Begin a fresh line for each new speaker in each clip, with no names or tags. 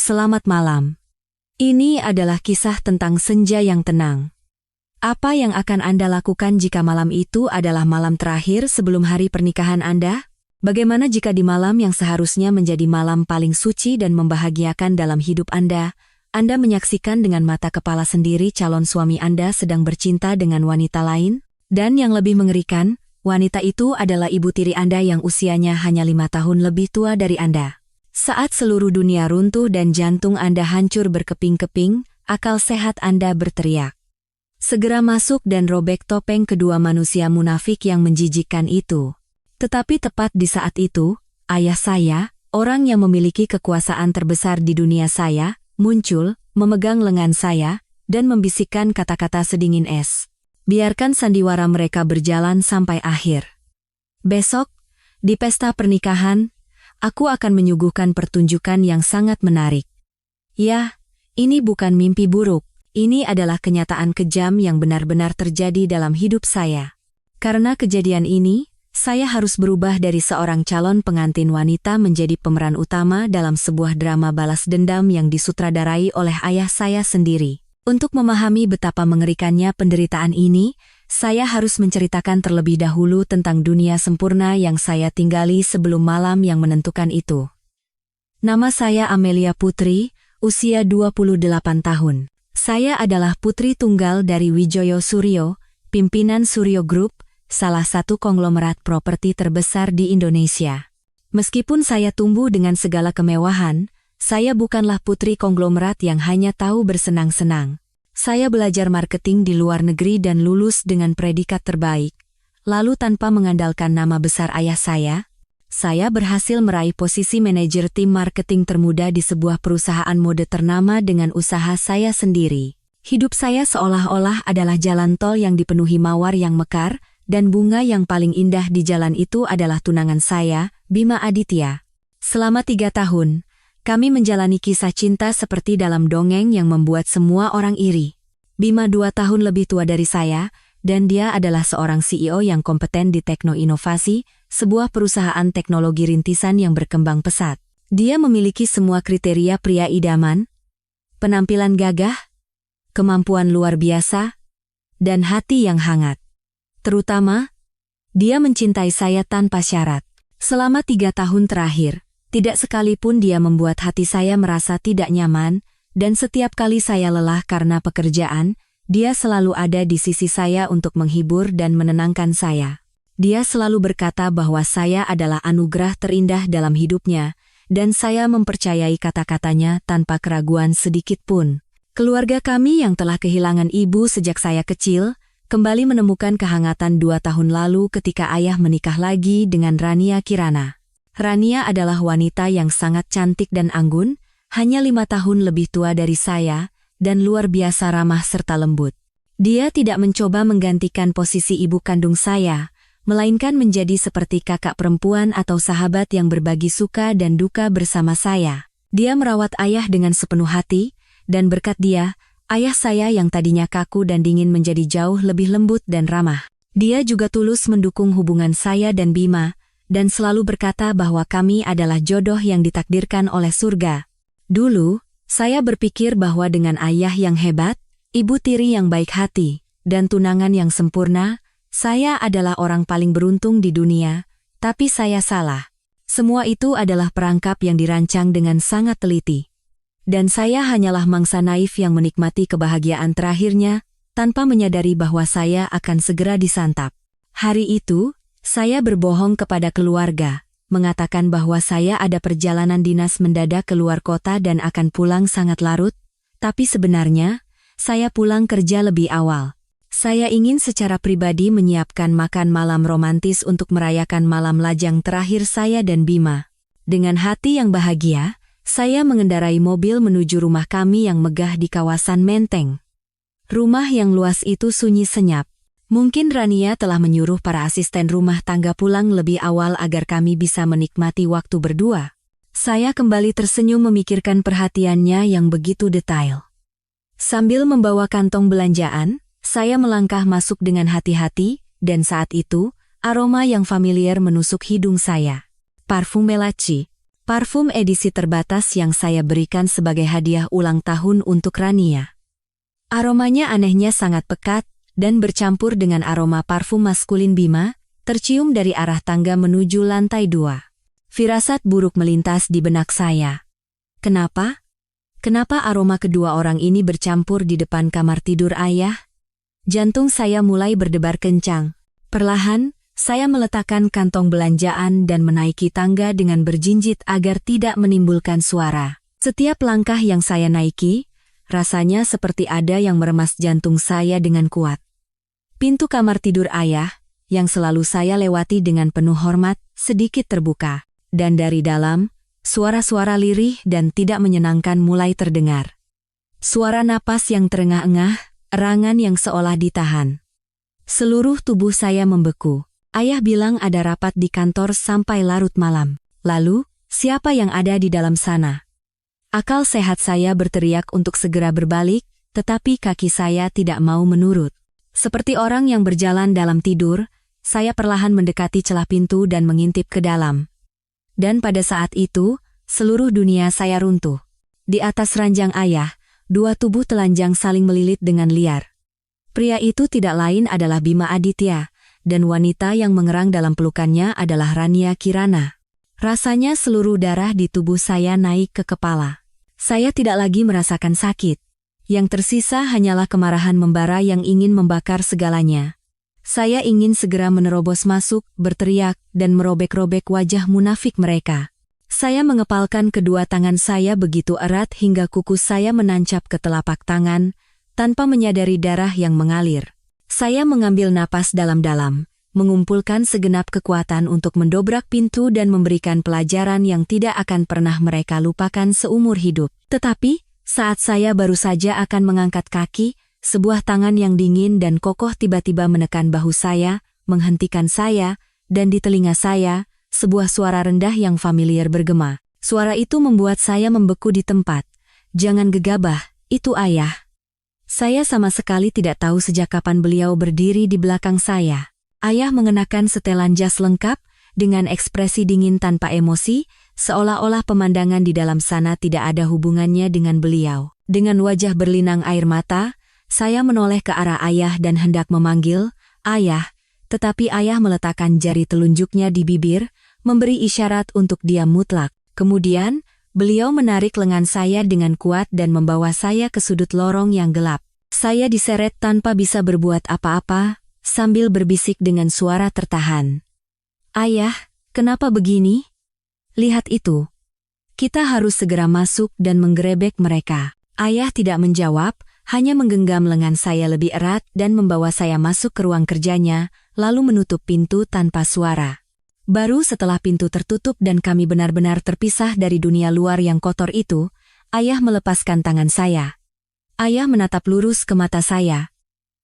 Selamat malam. Ini adalah kisah tentang senja yang tenang. Apa yang akan Anda lakukan jika malam itu adalah malam terakhir sebelum hari pernikahan Anda? Bagaimana jika di malam yang seharusnya menjadi malam paling suci dan membahagiakan dalam hidup Anda menyaksikan dengan mata kepala sendiri calon suami Anda sedang bercinta dengan wanita lain? Dan yang lebih mengerikan, wanita itu adalah ibu tiri Anda yang usianya hanya 5 tahun lebih tua dari Anda. Saat seluruh dunia runtuh dan jantung Anda hancur berkeping-keping, akal sehat Anda berteriak. Segera masuk dan robek topeng kedua manusia munafik yang menjijikkan itu. Tetapi tepat di saat itu, ayah saya, orang yang memiliki kekuasaan terbesar di dunia saya, muncul, memegang lengan saya, dan membisikkan kata-kata sedingin es. Biarkan sandiwara mereka berjalan sampai akhir. Besok, di pesta pernikahan, aku akan menyuguhkan pertunjukan yang sangat menarik. Ya, ini bukan mimpi buruk, ini adalah kenyataan kejam yang benar-benar terjadi dalam hidup saya. Karena kejadian ini, saya harus berubah dari seorang calon pengantin wanita menjadi pemeran utama dalam sebuah drama balas dendam yang disutradarai oleh ayah saya sendiri. Untuk memahami betapa mengerikannya penderitaan ini, saya harus menceritakan terlebih dahulu tentang dunia sempurna yang saya tinggali sebelum malam yang menentukan itu. Nama saya Amelia Putri, usia 28 tahun. Saya adalah putri tunggal dari Wijoyo Suryo, pimpinan Suryo Group, salah satu konglomerat properti terbesar di Indonesia. Meskipun saya tumbuh dengan segala kemewahan, saya bukanlah putri konglomerat yang hanya tahu bersenang-senang. Saya belajar marketing di luar negeri dan lulus dengan predikat terbaik. Lalu tanpa mengandalkan nama besar ayah saya berhasil meraih posisi manajer tim marketing termuda di sebuah perusahaan mode ternama dengan usaha saya sendiri. Hidup saya seolah-olah adalah jalan tol yang dipenuhi mawar yang mekar, dan bunga yang paling indah di jalan itu adalah tunangan saya, Bima Aditya. Selama 3 tahun, kami menjalani kisah cinta seperti dalam dongeng yang membuat semua orang iri. Bima 2 tahun lebih tua dari saya, dan dia adalah seorang CEO yang kompeten di Tekno Inovasi, sebuah perusahaan teknologi rintisan yang berkembang pesat. Dia memiliki semua kriteria pria idaman, penampilan gagah, kemampuan luar biasa, dan hati yang hangat. Terutama, dia mencintai saya tanpa syarat. Selama 3 tahun terakhir, tidak sekalipun dia membuat hati saya merasa tidak nyaman, dan setiap kali saya lelah karena pekerjaan, dia selalu ada di sisi saya untuk menghibur dan menenangkan saya. Dia selalu berkata bahwa saya adalah anugerah terindah dalam hidupnya, dan saya mempercayai kata-katanya tanpa keraguan sedikit pun. Keluarga kami yang telah kehilangan ibu sejak saya kecil, kembali menemukan kehangatan 2 tahun lalu ketika ayah menikah lagi dengan Rania Kirana. Rania adalah wanita yang sangat cantik dan anggun, hanya 5 tahun lebih tua dari saya, dan luar biasa ramah serta lembut. Dia tidak mencoba menggantikan posisi ibu kandung saya, melainkan menjadi seperti kakak perempuan atau sahabat yang berbagi suka dan duka bersama saya. Dia merawat ayah dengan sepenuh hati, dan berkat dia, ayah saya yang tadinya kaku dan dingin menjadi jauh lebih lembut dan ramah. Dia juga tulus mendukung hubungan saya dan Bima, dan selalu berkata bahwa kami adalah jodoh yang ditakdirkan oleh surga. Dulu, saya berpikir bahwa dengan ayah yang hebat, ibu tiri yang baik hati, dan tunangan yang sempurna, saya adalah orang paling beruntung di dunia, tapi saya salah. Semua itu adalah perangkap yang dirancang dengan sangat teliti. Dan saya hanyalah mangsa naif yang menikmati kebahagiaan terakhirnya, tanpa menyadari bahwa saya akan segera disantap. Hari itu, saya berbohong kepada keluarga, mengatakan bahwa saya ada perjalanan dinas mendadak keluar kota dan akan pulang sangat larut, tapi sebenarnya, saya pulang kerja lebih awal. Saya ingin secara pribadi menyiapkan makan malam romantis untuk merayakan malam lajang terakhir saya dan Bima. Dengan hati yang bahagia, saya mengendarai mobil menuju rumah kami yang megah di kawasan Menteng. Rumah yang luas itu sunyi senyap. Mungkin Rania telah menyuruh para asisten rumah tangga pulang lebih awal agar kami bisa menikmati waktu berdua. Saya kembali tersenyum memikirkan perhatiannya yang begitu detail. Sambil membawa kantong belanjaan, saya melangkah masuk dengan hati-hati, dan saat itu, aroma yang familiar menusuk hidung saya. Parfum Melaci. Parfum edisi terbatas yang saya berikan sebagai hadiah ulang tahun untuk Rania. Aromanya anehnya sangat pekat dan bercampur dengan aroma parfum maskulin Bima, tercium dari arah tangga menuju lantai 2. Firasat buruk melintas di benak saya. Kenapa? Kenapa aroma kedua orang ini bercampur di depan kamar tidur ayah? Jantung saya mulai berdebar kencang. Perlahan, saya meletakkan kantong belanjaan dan menaiki tangga dengan berjinjit agar tidak menimbulkan suara. Setiap langkah yang saya naiki, rasanya seperti ada yang meremas jantung saya dengan kuat. Pintu kamar tidur ayah, yang selalu saya lewati dengan penuh hormat, sedikit terbuka. Dan dari dalam, suara-suara lirih dan tidak menyenangkan mulai terdengar. Suara napas yang terengah-engah, erangan yang seolah ditahan. Seluruh tubuh saya membeku. Ayah bilang ada rapat di kantor sampai larut malam. Lalu, siapa yang ada di dalam sana? Akal sehat saya berteriak untuk segera berbalik, tetapi kaki saya tidak mau menurut. Seperti orang yang berjalan dalam tidur, saya perlahan mendekati celah pintu dan mengintip ke dalam. Dan pada saat itu, seluruh dunia saya runtuh. Di atas ranjang ayah, dua tubuh telanjang saling melilit dengan liar. Pria itu tidak lain adalah Bima Aditya, dan wanita yang mengerang dalam pelukannya adalah Rania Kirana. Rasanya seluruh darah di tubuh saya naik ke kepala. Saya tidak lagi merasakan sakit. Yang tersisa hanyalah kemarahan membara yang ingin membakar segalanya. Saya ingin segera menerobos masuk, berteriak, dan merobek-robek wajah munafik mereka. Saya mengepalkan kedua tangan saya begitu erat hingga kuku saya menancap ke telapak tangan, tanpa menyadari darah yang mengalir. Saya mengambil napas dalam-dalam, mengumpulkan segenap kekuatan untuk mendobrak pintu dan memberikan pelajaran yang tidak akan pernah mereka lupakan seumur hidup. Tetapi, saat saya baru saja akan mengangkat kaki, sebuah tangan yang dingin dan kokoh tiba-tiba menekan bahu saya, menghentikan saya, dan di telinga saya, sebuah suara rendah yang familiar bergema. Suara itu membuat saya membeku di tempat. "Jangan gegabah, itu ayah." Saya sama sekali tidak tahu sejak kapan beliau berdiri di belakang saya. Ayah mengenakan setelan jas lengkap, dengan ekspresi dingin tanpa emosi, seolah-olah pemandangan di dalam sana tidak ada hubungannya dengan beliau. Dengan wajah berlinang air mata, saya menoleh ke arah ayah dan hendak memanggil, "Ayah," tetapi ayah meletakkan jari telunjuknya di bibir, memberi isyarat untuk diam mutlak. Kemudian, beliau menarik lengan saya dengan kuat dan membawa saya ke sudut lorong yang gelap. Saya diseret tanpa bisa berbuat apa-apa, sambil berbisik dengan suara tertahan. "Ayah, kenapa begini? Lihat itu. Kita harus segera masuk dan menggerebek mereka." Ayah tidak menjawab, hanya menggenggam lengan saya lebih erat dan membawa saya masuk ke ruang kerjanya, lalu menutup pintu tanpa suara. Baru setelah pintu tertutup dan kami benar-benar terpisah dari dunia luar yang kotor itu, ayah melepaskan tangan saya. Ayah menatap lurus ke mata saya,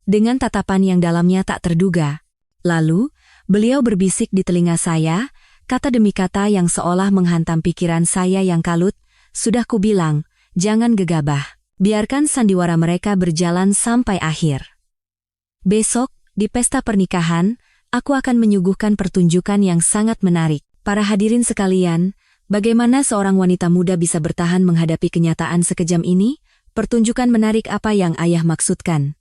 dengan tatapan yang dalamnya tak terduga. Lalu, beliau berbisik di telinga saya, kata demi kata yang seolah menghantam pikiran saya yang kalut, "Sudah kubilang, jangan gegabah. Biarkan sandiwara mereka berjalan sampai akhir. Besok, di pesta pernikahan, aku akan menyuguhkan pertunjukan yang sangat menarik. Para hadirin sekalian, bagaimana seorang wanita muda bisa bertahan menghadapi kenyataan sekejam ini? Pertunjukan menarik apa yang ayah maksudkan?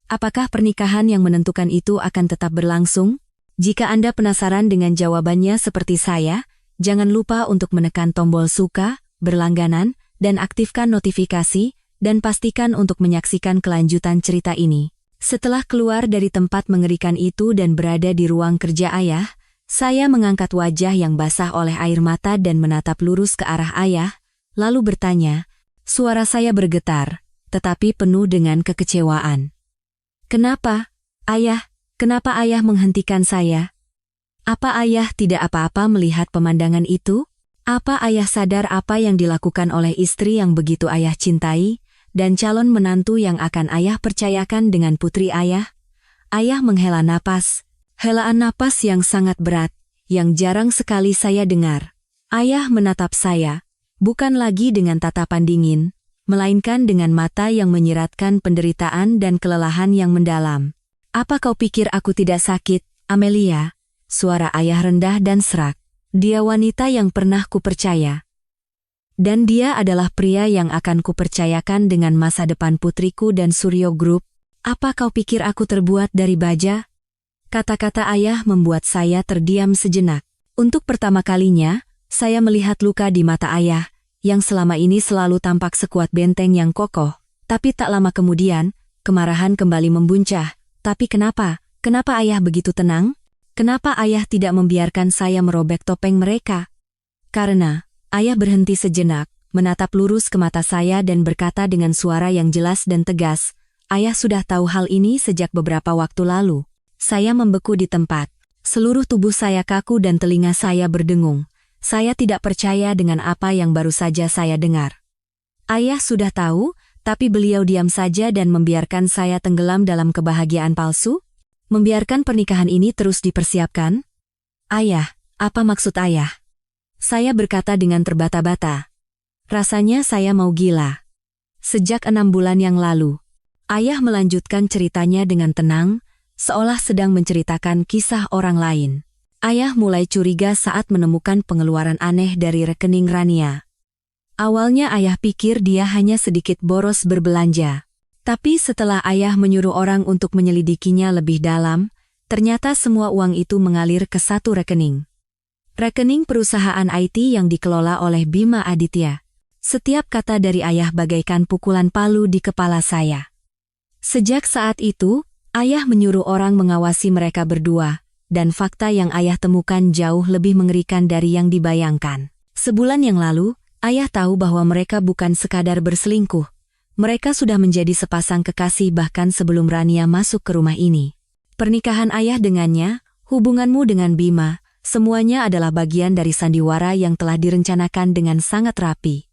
Apakah pernikahan yang menentukan itu akan tetap berlangsung? Jika Anda penasaran dengan jawabannya seperti saya, jangan lupa untuk menekan tombol suka, berlangganan, dan aktifkan notifikasi, dan pastikan untuk menyaksikan kelanjutan cerita ini. Setelah keluar dari tempat mengerikan itu dan berada di ruang kerja ayah, saya mengangkat wajah yang basah oleh air mata dan menatap lurus ke arah ayah, lalu bertanya, suara saya bergetar, tetapi penuh dengan kekecewaan. "Kenapa, ayah? Kenapa ayah menghentikan saya? Apa ayah tidak apa-apa melihat pemandangan itu? Apa ayah sadar apa yang dilakukan oleh istri yang begitu ayah cintai, dan calon menantu yang akan ayah percayakan dengan putri ayah?" Ayah menghela napas, helaan napas yang sangat berat, yang jarang sekali saya dengar. Ayah menatap saya, bukan lagi dengan tatapan dingin, melainkan dengan mata yang menyiratkan penderitaan dan kelelahan yang mendalam. "Apa kau pikir aku tidak sakit, Amelia?" Suara ayah rendah dan serak. Dia wanita yang pernah kupercaya. Dan dia adalah pria yang akan kupercayakan dengan masa depan putriku dan Suryo Group. Apa kau pikir aku terbuat dari baja? Kata-kata ayah membuat saya terdiam sejenak. Untuk pertama kalinya, saya melihat luka di mata ayah, yang selama ini selalu tampak sekuat benteng yang kokoh. Tapi tak lama kemudian, kemarahan kembali membuncah. Tapi kenapa? Kenapa ayah begitu tenang? Kenapa ayah tidak membiarkan saya merobek topeng mereka? Karena, ayah berhenti sejenak, menatap lurus ke mata saya dan berkata dengan suara yang jelas dan tegas, ayah sudah tahu hal ini sejak beberapa waktu lalu. Saya membeku di tempat. Seluruh tubuh saya kaku dan telinga saya berdengung. Saya tidak percaya dengan apa yang baru saja saya dengar. Ayah sudah tahu, tapi beliau diam saja dan membiarkan saya tenggelam dalam kebahagiaan palsu? Membiarkan pernikahan ini terus dipersiapkan? Ayah, apa maksud ayah? Saya berkata dengan terbata-bata. Rasanya saya mau gila. Sejak 6 bulan yang lalu, ayah melanjutkan ceritanya dengan tenang, seolah sedang menceritakan kisah orang lain. Ayah mulai curiga saat menemukan pengeluaran aneh dari rekening Rania. Awalnya ayah pikir dia hanya sedikit boros berbelanja. Tapi setelah ayah menyuruh orang untuk menyelidikinya lebih dalam, ternyata semua uang itu mengalir ke satu rekening. Rekening perusahaan IT yang dikelola oleh Bima Aditya. Setiap kata dari ayah bagaikan pukulan palu di kepala saya. Sejak saat itu, ayah menyuruh orang mengawasi mereka berdua, dan fakta yang ayah temukan jauh lebih mengerikan dari yang dibayangkan. Sebulan yang lalu, ayah tahu bahwa mereka bukan sekadar berselingkuh. Mereka sudah menjadi sepasang kekasih bahkan sebelum Rania masuk ke rumah ini. Pernikahan ayah dengannya, hubunganmu dengan Bima, semuanya adalah bagian dari sandiwara yang telah direncanakan dengan sangat rapi.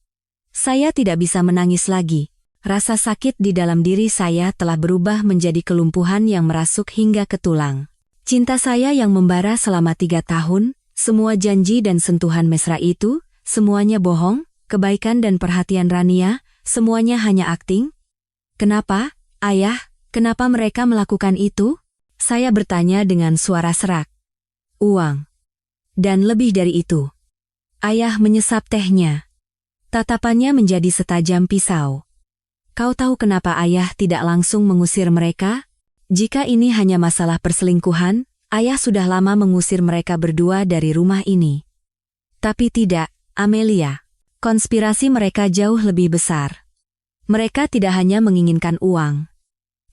Saya tidak bisa menangis lagi. Rasa sakit di dalam diri saya telah berubah menjadi kelumpuhan yang merasuk hingga ke tulang. Cinta saya yang membara selama 3 tahun, semua janji dan sentuhan mesra itu, semuanya bohong, kebaikan dan perhatian Rania, semuanya hanya akting? Kenapa, ayah, kenapa mereka melakukan itu? Saya bertanya dengan suara serak. Uang. Dan lebih dari itu. Ayah menyesap tehnya. Tatapannya menjadi setajam pisau. Kau tahu kenapa ayah tidak langsung mengusir mereka? Jika ini hanya masalah perselingkuhan, ayah sudah lama mengusir mereka berdua dari rumah ini. Tapi tidak, Amelia. Konspirasi mereka jauh lebih besar. Mereka tidak hanya menginginkan uang.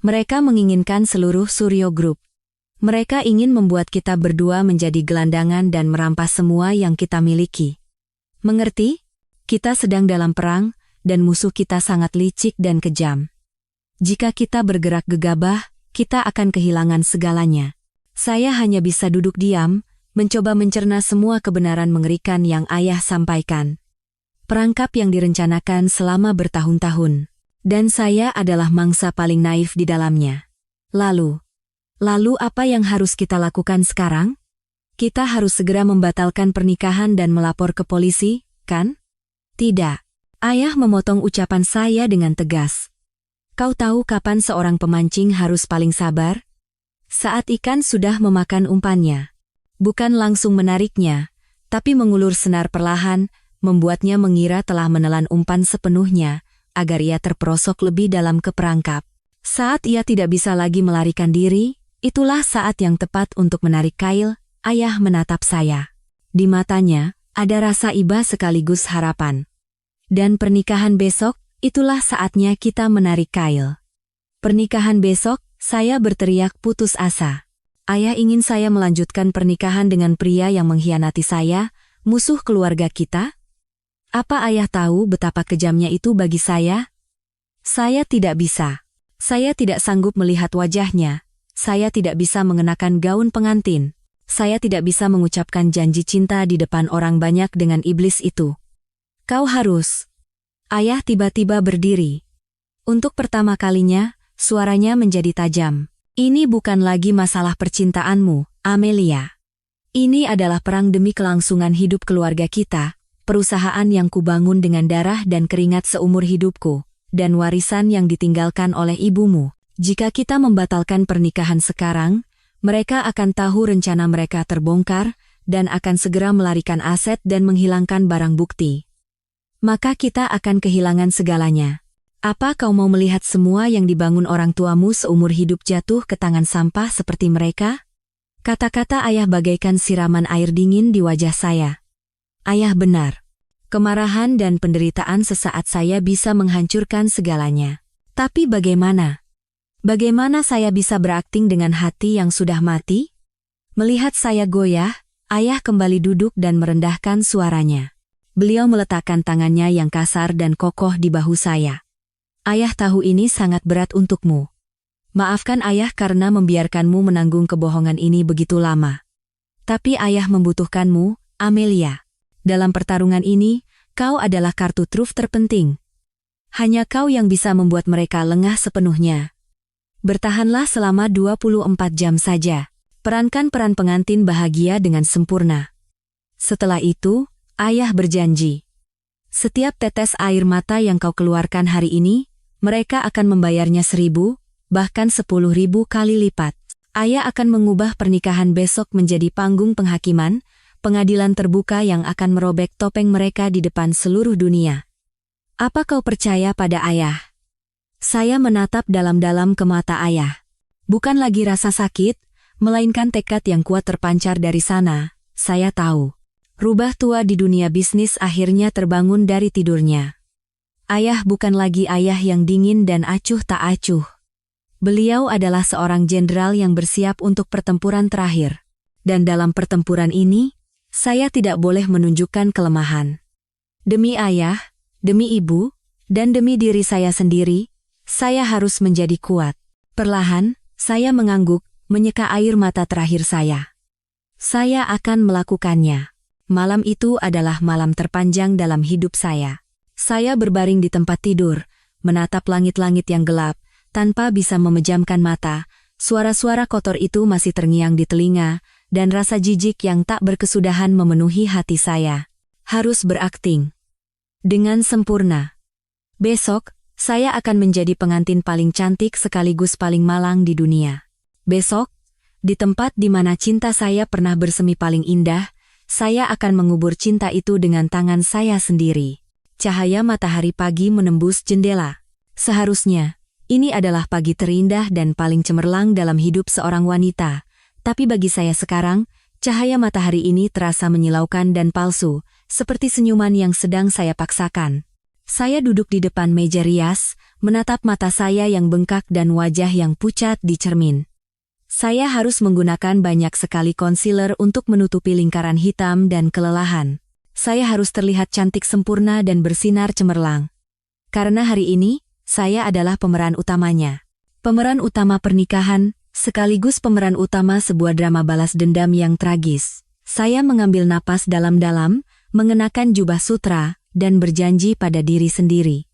Mereka menginginkan seluruh Suryo Group. Mereka ingin membuat kita berdua menjadi gelandangan dan merampas semua yang kita miliki. Mengerti? Kita sedang dalam perang, dan musuh kita sangat licik dan kejam. Jika kita bergerak gegabah, kita akan kehilangan segalanya. Saya hanya bisa duduk diam, mencoba mencerna semua kebenaran mengerikan yang ayah sampaikan. Perangkap yang direncanakan selama bertahun-tahun. Dan saya adalah mangsa paling naif di dalamnya. Lalu apa yang harus kita lakukan sekarang? Kita harus segera membatalkan pernikahan dan melapor ke polisi, kan? Tidak. Ayah memotong ucapan saya dengan tegas. Kau tahu kapan seorang pemancing harus paling sabar? Saat ikan sudah memakan umpannya. Bukan langsung menariknya, tapi mengulur senar perlahan, membuatnya mengira telah menelan umpan sepenuhnya, agar ia terperosok lebih dalam ke perangkap. Saat ia tidak bisa lagi melarikan diri, itulah saat yang tepat untuk menarik kail. Ayah menatap saya. Di matanya, ada rasa iba sekaligus harapan. Dan pernikahan besok, itulah saatnya kita menarik kail. Pernikahan besok, saya berteriak putus asa. Ayah ingin saya melanjutkan pernikahan dengan pria yang mengkhianati saya, musuh keluarga kita? Apa ayah tahu betapa kejamnya itu bagi saya? Saya tidak bisa. Saya tidak sanggup melihat wajahnya. Saya tidak bisa mengenakan gaun pengantin. Saya tidak bisa mengucapkan janji cinta di depan orang banyak dengan iblis itu. Kau harus. Ayah tiba-tiba berdiri. Untuk pertama kalinya, suaranya menjadi tajam. Ini bukan lagi masalah percintaanmu, Amelia. Ini adalah perang demi kelangsungan hidup keluarga kita. Perusahaan yang kubangun dengan darah dan keringat seumur hidupku, dan warisan yang ditinggalkan oleh ibumu. Jika kita membatalkan pernikahan sekarang, mereka akan tahu rencana mereka terbongkar, dan akan segera melarikan aset dan menghilangkan barang bukti. Maka kita akan kehilangan segalanya. Apa kau mau melihat semua yang dibangun orang tuamu seumur hidup jatuh ke tangan sampah seperti mereka? Kata-kata ayah bagaikan siraman air dingin di wajah saya. Ayah benar. Kemarahan dan penderitaan sesaat saya bisa menghancurkan segalanya. Tapi bagaimana? Bagaimana saya bisa berakting dengan hati yang sudah mati? Melihat saya goyah, ayah kembali duduk dan merendahkan suaranya. Beliau meletakkan tangannya yang kasar dan kokoh di bahu saya. Ayah tahu ini sangat berat untukmu. Maafkan ayah karena membiarkanmu menanggung kebohongan ini begitu lama. Tapi ayah membutuhkanmu, Amelia. Dalam pertarungan ini, kau adalah kartu truf terpenting. Hanya kau yang bisa membuat mereka lengah sepenuhnya. Bertahanlah selama 24 jam saja. Perankan peran pengantin bahagia dengan sempurna. Setelah itu, ayah berjanji. Setiap tetes air mata yang kau keluarkan hari ini, mereka akan membayarnya 1.000, bahkan 10.000 kali lipat. Ayah akan mengubah pernikahan besok menjadi panggung penghakiman, pengadilan terbuka yang akan merobek topeng mereka di depan seluruh dunia. Apa kau percaya pada ayah? Saya menatap dalam-dalam ke mata ayah. Bukan lagi rasa sakit, melainkan tekad yang kuat terpancar dari sana. Saya tahu. Rubah tua di dunia bisnis akhirnya terbangun dari tidurnya. Ayah bukan lagi ayah yang dingin dan acuh tak acuh. Beliau adalah seorang jenderal yang bersiap untuk pertempuran terakhir. Dan dalam pertempuran ini, saya tidak boleh menunjukkan kelemahan. Demi ayah, demi ibu, dan demi diri saya sendiri, saya harus menjadi kuat. Perlahan, saya mengangguk, menyeka air mata terakhir saya. Saya akan melakukannya. Malam itu adalah malam terpanjang dalam hidup saya. Saya berbaring di tempat tidur, menatap langit-langit yang gelap, tanpa bisa memejamkan mata. Suara-suara kotor itu masih terngiang di telinga, dan rasa jijik yang tak berkesudahan memenuhi hati saya. Harus berakting dengan sempurna. Besok, saya akan menjadi pengantin paling cantik sekaligus paling malang di dunia. Besok, di tempat di mana cinta saya pernah bersemi paling indah, saya akan mengubur cinta itu dengan tangan saya sendiri. Cahaya matahari pagi menembus jendela. Seharusnya, ini adalah pagi terindah dan paling cemerlang dalam hidup seorang wanita. Tapi bagi saya sekarang, cahaya matahari ini terasa menyilaukan dan palsu, seperti senyuman yang sedang saya paksakan. Saya duduk di depan meja rias, menatap mata saya yang bengkak dan wajah yang pucat di cermin. Saya harus menggunakan banyak sekali concealer untuk menutupi lingkaran hitam dan kelelahan. Saya harus terlihat cantik sempurna dan bersinar cemerlang. Karena hari ini, saya adalah pemeran utamanya. Pemeran utama pernikahan, sekaligus pemeran utama sebuah drama balas dendam yang tragis. Saya mengambil napas dalam-dalam, mengenakan jubah sutra, dan berjanji pada diri sendiri.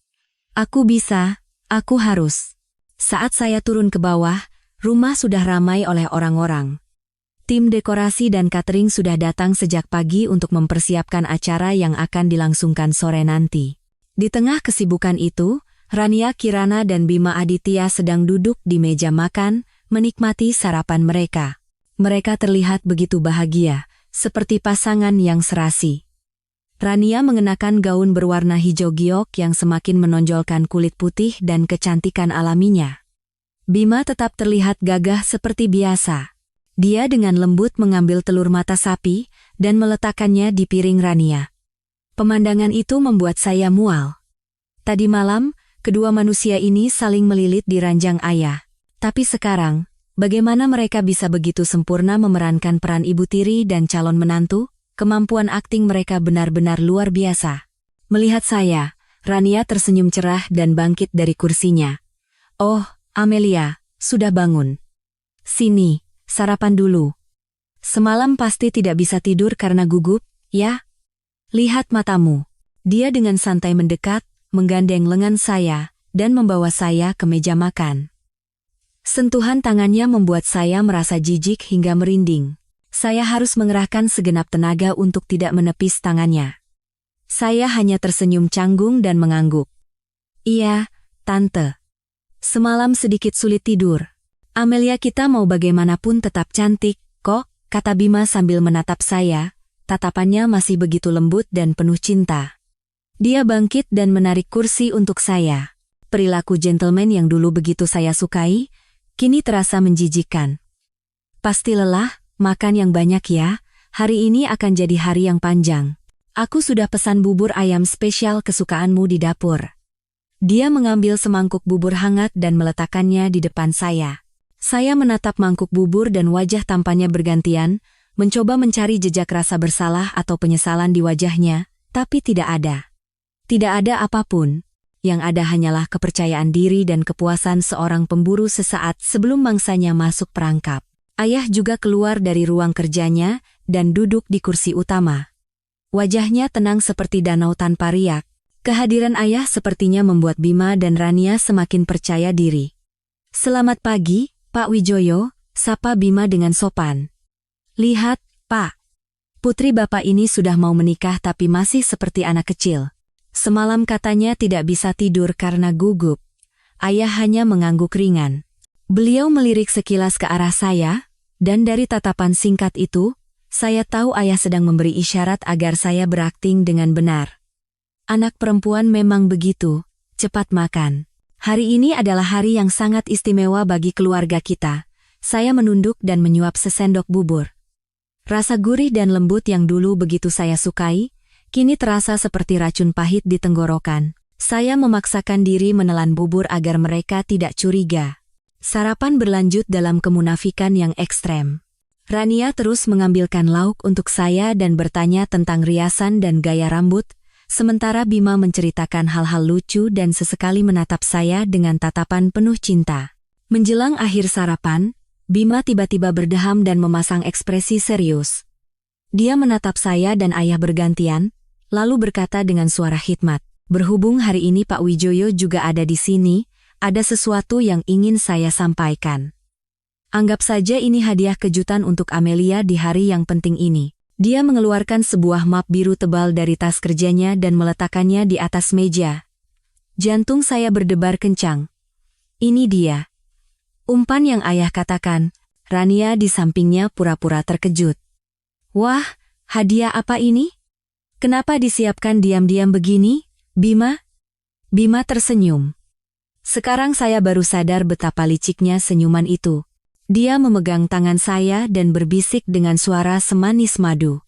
Aku bisa, aku harus. Saat saya turun ke bawah, rumah sudah ramai oleh orang-orang. Tim dekorasi dan catering sudah datang sejak pagi untuk mempersiapkan acara yang akan dilangsungkan sore nanti. Di tengah kesibukan itu, Rania Kirana dan Bima Aditya sedang duduk di meja makan, menikmati sarapan mereka. Mereka terlihat begitu bahagia, seperti pasangan yang serasi. Rania mengenakan gaun berwarna hijau giok yang semakin menonjolkan kulit putih dan kecantikan alaminya. Bima tetap terlihat gagah seperti biasa. Dia dengan lembut mengambil telur mata sapi dan meletakkannya di piring Rania. Pemandangan itu membuat saya mual. Tadi malam, kedua manusia ini saling melilit di ranjang ayah. Tapi sekarang, bagaimana mereka bisa begitu sempurna memerankan peran ibu tiri dan calon menantu? Kemampuan akting mereka benar-benar luar biasa. Melihat saya, Rania tersenyum cerah dan bangkit dari kursinya. Oh, Amelia, sudah bangun. Sini, sarapan dulu. Semalam pasti tidak bisa tidur karena gugup, ya? Lihat matamu. Dia dengan santai mendekat, menggandeng lengan saya, dan membawa saya ke meja makan. Sentuhan tangannya membuat saya merasa jijik hingga merinding. Saya harus mengerahkan segenap tenaga untuk tidak menepis tangannya. Saya hanya tersenyum canggung dan mengangguk. Iya, Tante. Semalam sedikit sulit tidur. Amelia kita mau bagaimanapun tetap cantik, kok, kata Bima sambil menatap saya, tatapannya masih begitu lembut dan penuh cinta. Dia bangkit dan menarik kursi untuk saya. Perilaku gentleman yang dulu begitu saya sukai, kini terasa menjijikkan. Pasti lelah, makan yang banyak ya, hari ini akan jadi hari yang panjang. Aku sudah pesan bubur ayam spesial kesukaanmu di dapur. Dia mengambil semangkuk bubur hangat dan meletakkannya di depan saya. Saya menatap mangkuk bubur dan wajah tampannya bergantian, mencoba mencari jejak rasa bersalah atau penyesalan di wajahnya, tapi tidak ada. Tidak ada apapun. Yang ada hanyalah kepercayaan diri dan kepuasan seorang pemburu sesaat sebelum mangsanya masuk perangkap. Ayah juga keluar dari ruang kerjanya dan duduk di kursi utama. Wajahnya tenang seperti danau tanpa riak. Kehadiran ayah sepertinya membuat Bima dan Rania semakin percaya diri. "Selamat pagi, Pak Wijoyo," sapa Bima dengan sopan. "Lihat, Pak. Putri Bapak ini sudah mau menikah tapi masih seperti anak kecil. Semalam katanya tidak bisa tidur karena gugup." Ayah hanya mengangguk ringan. Beliau melirik sekilas ke arah saya, dan dari tatapan singkat itu, saya tahu ayah sedang memberi isyarat agar saya berakting dengan benar. Anak perempuan memang begitu, cepat makan. Hari ini adalah hari yang sangat istimewa bagi keluarga kita. Saya menunduk dan menyuap sesendok bubur. Rasa gurih dan lembut yang dulu begitu saya sukai, kini terasa seperti racun pahit di tenggorokan. Saya memaksakan diri menelan bubur agar mereka tidak curiga. Sarapan berlanjut dalam kemunafikan yang ekstrem. Rania terus mengambilkan lauk untuk saya dan bertanya tentang riasan dan gaya rambut, sementara Bima menceritakan hal-hal lucu dan sesekali menatap saya dengan tatapan penuh cinta. Menjelang akhir sarapan, Bima tiba-tiba berdeham dan memasang ekspresi serius. Dia menatap saya dan ayah bergantian, lalu berkata dengan suara hikmat, "Berhubung hari ini Pak Wijoyo juga ada di sini, ada sesuatu yang ingin saya sampaikan. Anggap saja ini hadiah kejutan untuk Amelia di hari yang penting ini." Dia mengeluarkan sebuah map biru tebal dari tas kerjanya dan meletakkannya di atas meja. Jantung saya berdebar kencang. "Ini dia." Umpan yang ayah katakan. Rania di sampingnya pura-pura terkejut. "Wah, hadiah apa ini? Kenapa disiapkan diam-diam begini, Bima?" Bima tersenyum. Sekarang saya baru sadar betapa liciknya senyuman itu. Dia memegang tangan saya dan berbisik dengan suara semanis madu.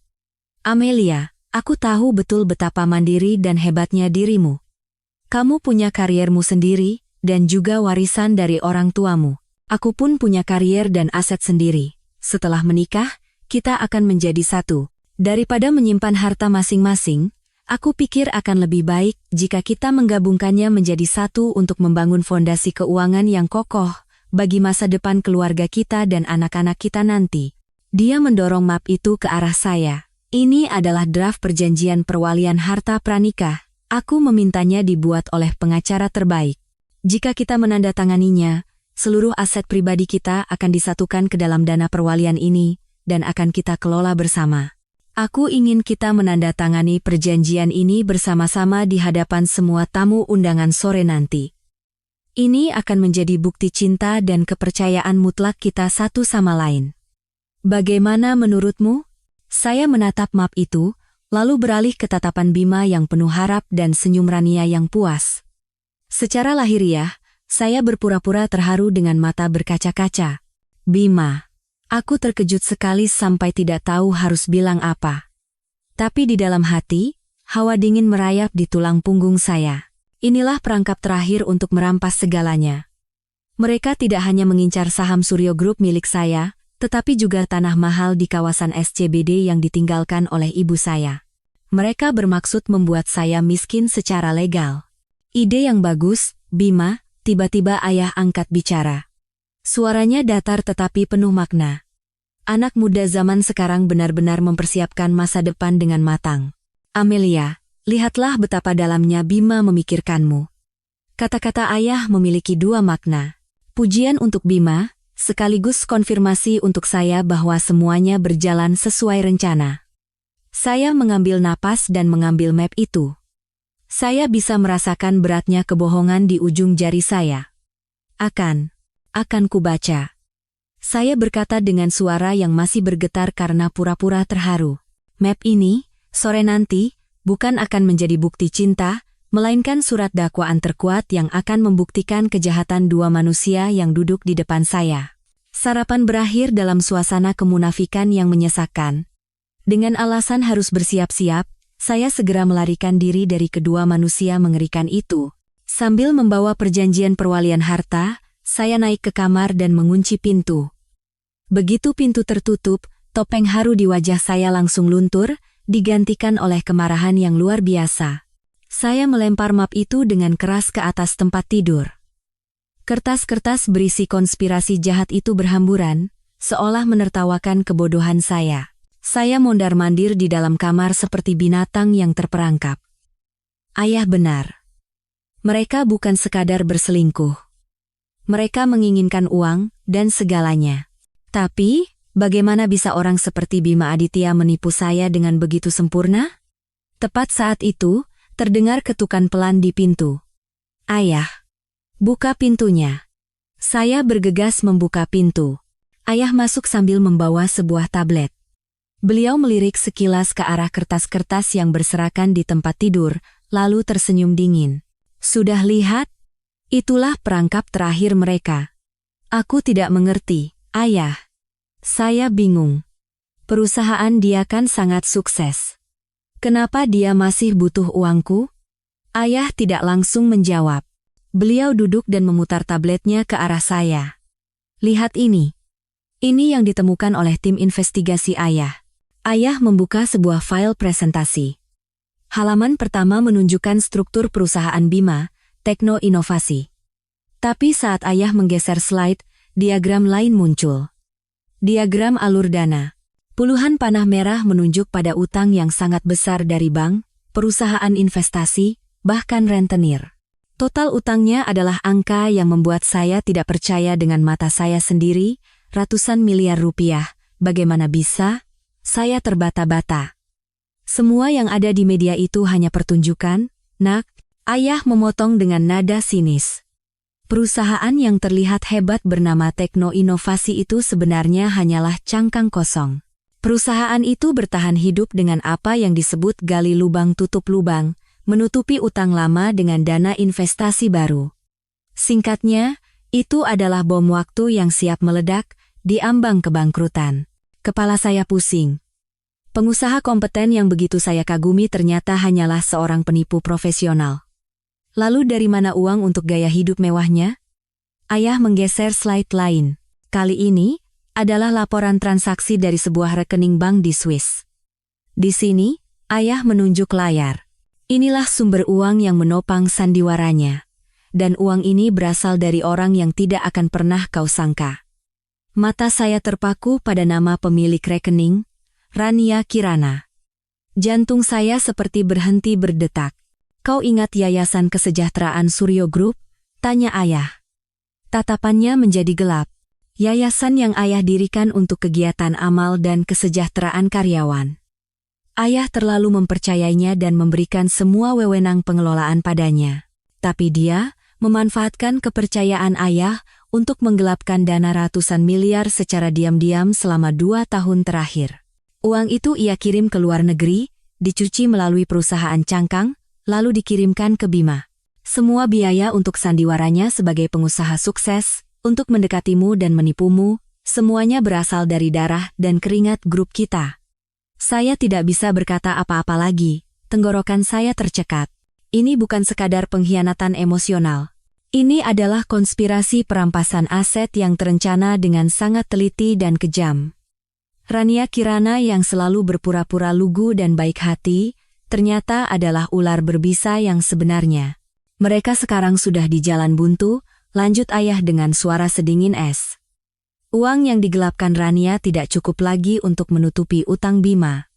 "Amelia, aku tahu betul betapa mandiri dan hebatnya dirimu. Kamu punya kariermu sendiri, dan juga warisan dari orang tuamu. Aku pun punya karier dan aset sendiri. Setelah menikah, kita akan menjadi satu. Daripada menyimpan harta masing-masing, aku pikir akan lebih baik jika kita menggabungkannya menjadi satu untuk membangun fondasi keuangan yang kokoh bagi masa depan keluarga kita dan anak-anak kita nanti." Dia mendorong map itu ke arah saya. "Ini adalah draft perjanjian perwalian harta pranikah. Aku memintanya dibuat oleh pengacara terbaik. Jika kita menandatanganinya, seluruh aset pribadi kita akan disatukan ke dalam dana perwalian ini, dan akan kita kelola bersama. Aku ingin kita menandatangani perjanjian ini bersama-sama di hadapan semua tamu undangan sore nanti. Ini akan menjadi bukti cinta dan kepercayaan mutlak kita satu sama lain. Bagaimana menurutmu?" Saya menatap map itu, lalu beralih ke tatapan Bima yang penuh harap dan senyum Rania yang puas. Secara lahiriah, saya berpura-pura terharu dengan mata berkaca-kaca. "Bima, aku terkejut sekali sampai tidak tahu harus bilang apa. Tapi di dalam hati, hawa dingin merayap di tulang punggung saya. Inilah perangkap terakhir untuk merampas segalanya. Mereka tidak hanya mengincar saham Suryo Group milik saya, tetapi juga tanah mahal di kawasan SCBD yang ditinggalkan oleh ibu saya. Mereka bermaksud membuat saya miskin secara legal." "Ide yang bagus, Bima," tiba-tiba ayah angkat bicara. Suaranya datar tetapi penuh makna. "Anak muda zaman sekarang benar-benar mempersiapkan masa depan dengan matang. Amelia, lihatlah betapa dalamnya Bima memikirkanmu." Kata-kata ayah memiliki dua makna. Pujian untuk Bima, sekaligus konfirmasi untuk saya bahwa semuanya berjalan sesuai rencana. Saya mengambil napas dan mengambil map itu. Saya bisa merasakan beratnya kebohongan di ujung jari saya. Akan kubaca. Saya berkata dengan suara yang masih bergetar karena pura-pura terharu. Map ini, sore nanti, bukan akan menjadi bukti cinta, melainkan surat dakwaan terkuat yang akan membuktikan kejahatan dua manusia yang duduk di depan saya. Sarapan berakhir dalam suasana kemunafikan yang menyesakkan. Dengan alasan harus bersiap-siap, saya segera melarikan diri dari kedua manusia mengerikan itu. Sambil membawa perjanjian perwalian harta, saya naik ke kamar dan mengunci pintu. Begitu pintu tertutup, topeng haru di wajah saya langsung luntur, digantikan oleh kemarahan yang luar biasa. Saya melempar map itu dengan keras ke atas tempat tidur. Kertas-kertas berisi konspirasi jahat itu berhamburan, seolah menertawakan kebodohan saya. Saya mondar-mandir di dalam kamar seperti binatang yang terperangkap. Ayah benar. Mereka bukan sekadar berselingkuh. Mereka menginginkan uang dan segalanya. Tapi, bagaimana bisa orang seperti Bima Aditya menipu saya dengan begitu sempurna? Tepat saat itu, terdengar ketukan pelan di pintu. Ayah. Buka pintunya. Saya bergegas membuka pintu. Ayah masuk sambil membawa sebuah tablet. Beliau melirik sekilas ke arah kertas-kertas yang berserakan di tempat tidur, lalu tersenyum dingin. Sudah lihat? Itulah perangkap terakhir mereka. Aku tidak mengerti, Ayah. Saya bingung. Perusahaan dia kan sangat sukses. Kenapa dia masih butuh uangku? Ayah tidak langsung menjawab. Beliau duduk dan memutar tabletnya ke arah saya. Lihat ini. Ini yang ditemukan oleh tim investigasi Ayah. Ayah membuka sebuah file presentasi. Halaman pertama menunjukkan struktur perusahaan Bima, Tekno Inovasi. Tapi saat Ayah menggeser slide, diagram lain muncul. Diagram alur dana. Puluhan panah merah menunjuk pada utang yang sangat besar dari bank, perusahaan investasi, bahkan rentenir. Total utangnya adalah angka yang membuat saya tidak percaya dengan mata saya sendiri, ratusan miliar rupiah. Bagaimana bisa? Saya terbata-bata. Semua yang ada di media itu hanya pertunjukan, Nak. Ayah memotong dengan nada sinis. Perusahaan yang terlihat hebat bernama Tekno Inovasi itu sebenarnya hanyalah cangkang kosong. Perusahaan itu bertahan hidup dengan apa yang disebut gali lubang tutup lubang, menutupi utang lama dengan dana investasi baru. Singkatnya, itu adalah bom waktu yang siap meledak di ambang kebangkrutan. Kepala saya pusing. Pengusaha kompeten yang begitu saya kagumi ternyata hanyalah seorang penipu profesional. Lalu dari mana uang untuk gaya hidup mewahnya? Ayah menggeser slide lain. Kali ini adalah laporan transaksi dari sebuah rekening bank di Swiss. Di sini, Ayah menunjuk layar. Inilah sumber uang yang menopang sandiwaranya. Dan uang ini berasal dari orang yang tidak akan pernah kau sangka. Mata saya terpaku pada nama pemilik rekening, Rania Kirana. Jantung saya seperti berhenti berdetak. Kau ingat Yayasan Kesejahteraan Suryo Group? Tanya Ayah. Tatapannya menjadi gelap. Yayasan yang Ayah dirikan untuk kegiatan amal dan kesejahteraan karyawan. Ayah terlalu mempercayainya dan memberikan semua wewenang pengelolaan padanya. Tapi dia memanfaatkan kepercayaan Ayah untuk menggelapkan dana ratusan miliar secara diam-diam selama 2 tahun terakhir. Uang itu ia kirim ke luar negeri, dicuci melalui perusahaan cangkang, lalu dikirimkan ke Bima. Semua biaya untuk sandiwaranya sebagai pengusaha sukses, untuk mendekatimu dan menipumu, semuanya berasal dari darah dan keringat grup kita. Saya tidak bisa berkata apa-apa lagi, tenggorokan saya tercekat. Ini bukan sekadar pengkhianatan emosional. Ini adalah konspirasi perampasan aset yang terencana dengan sangat teliti dan kejam. Rania Kirana yang selalu berpura-pura lugu dan baik hati, ternyata adalah ular berbisa yang sebenarnya. Mereka sekarang sudah di jalan buntu, lanjut Ayah dengan suara sedingin es. Uang yang digelapkan Rania tidak cukup lagi untuk menutupi utang Bima.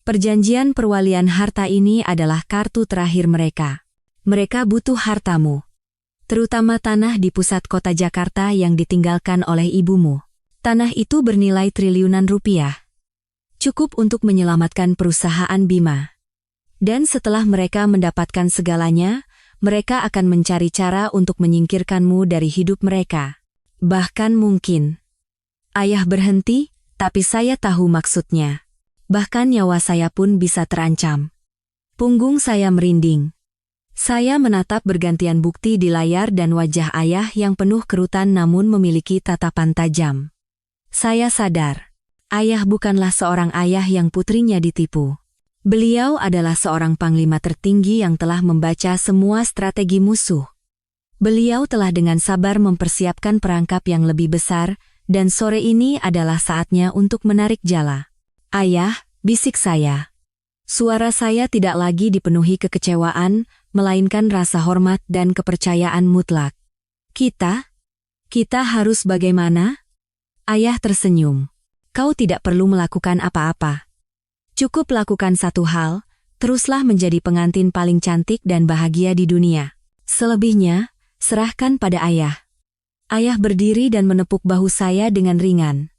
Perjanjian perwalian harta ini adalah kartu terakhir mereka. Mereka butuh hartamu. Terutama tanah di pusat kota Jakarta yang ditinggalkan oleh ibumu. Tanah itu bernilai triliunan rupiah. Cukup untuk menyelamatkan perusahaan Bima. Dan setelah mereka mendapatkan segalanya, mereka akan mencari cara untuk menyingkirkanmu dari hidup mereka. Bahkan mungkin Ayah berhenti, tapi saya tahu maksudnya. Bahkan nyawa saya pun bisa terancam. Punggung saya merinding. Saya menatap bergantian bukti di layar dan wajah ayah yang penuh kerutan namun memiliki tatapan tajam. Saya sadar, ayah bukanlah seorang ayah yang putrinya ditipu. Beliau adalah seorang panglima tertinggi yang telah membaca semua strategi musuh. Beliau telah dengan sabar mempersiapkan perangkap yang lebih besar, dan sore ini adalah saatnya untuk menarik jala. Ayah, bisik saya. Suara saya tidak lagi dipenuhi kekecewaan, melainkan rasa hormat dan kepercayaan mutlak. Kita harus bagaimana? Ayah tersenyum. Kau tidak perlu melakukan apa-apa. Cukup lakukan satu hal, teruslah menjadi pengantin paling cantik dan bahagia di dunia. Selebihnya, serahkan pada ayah. Ayah berdiri dan menepuk bahu saya dengan ringan.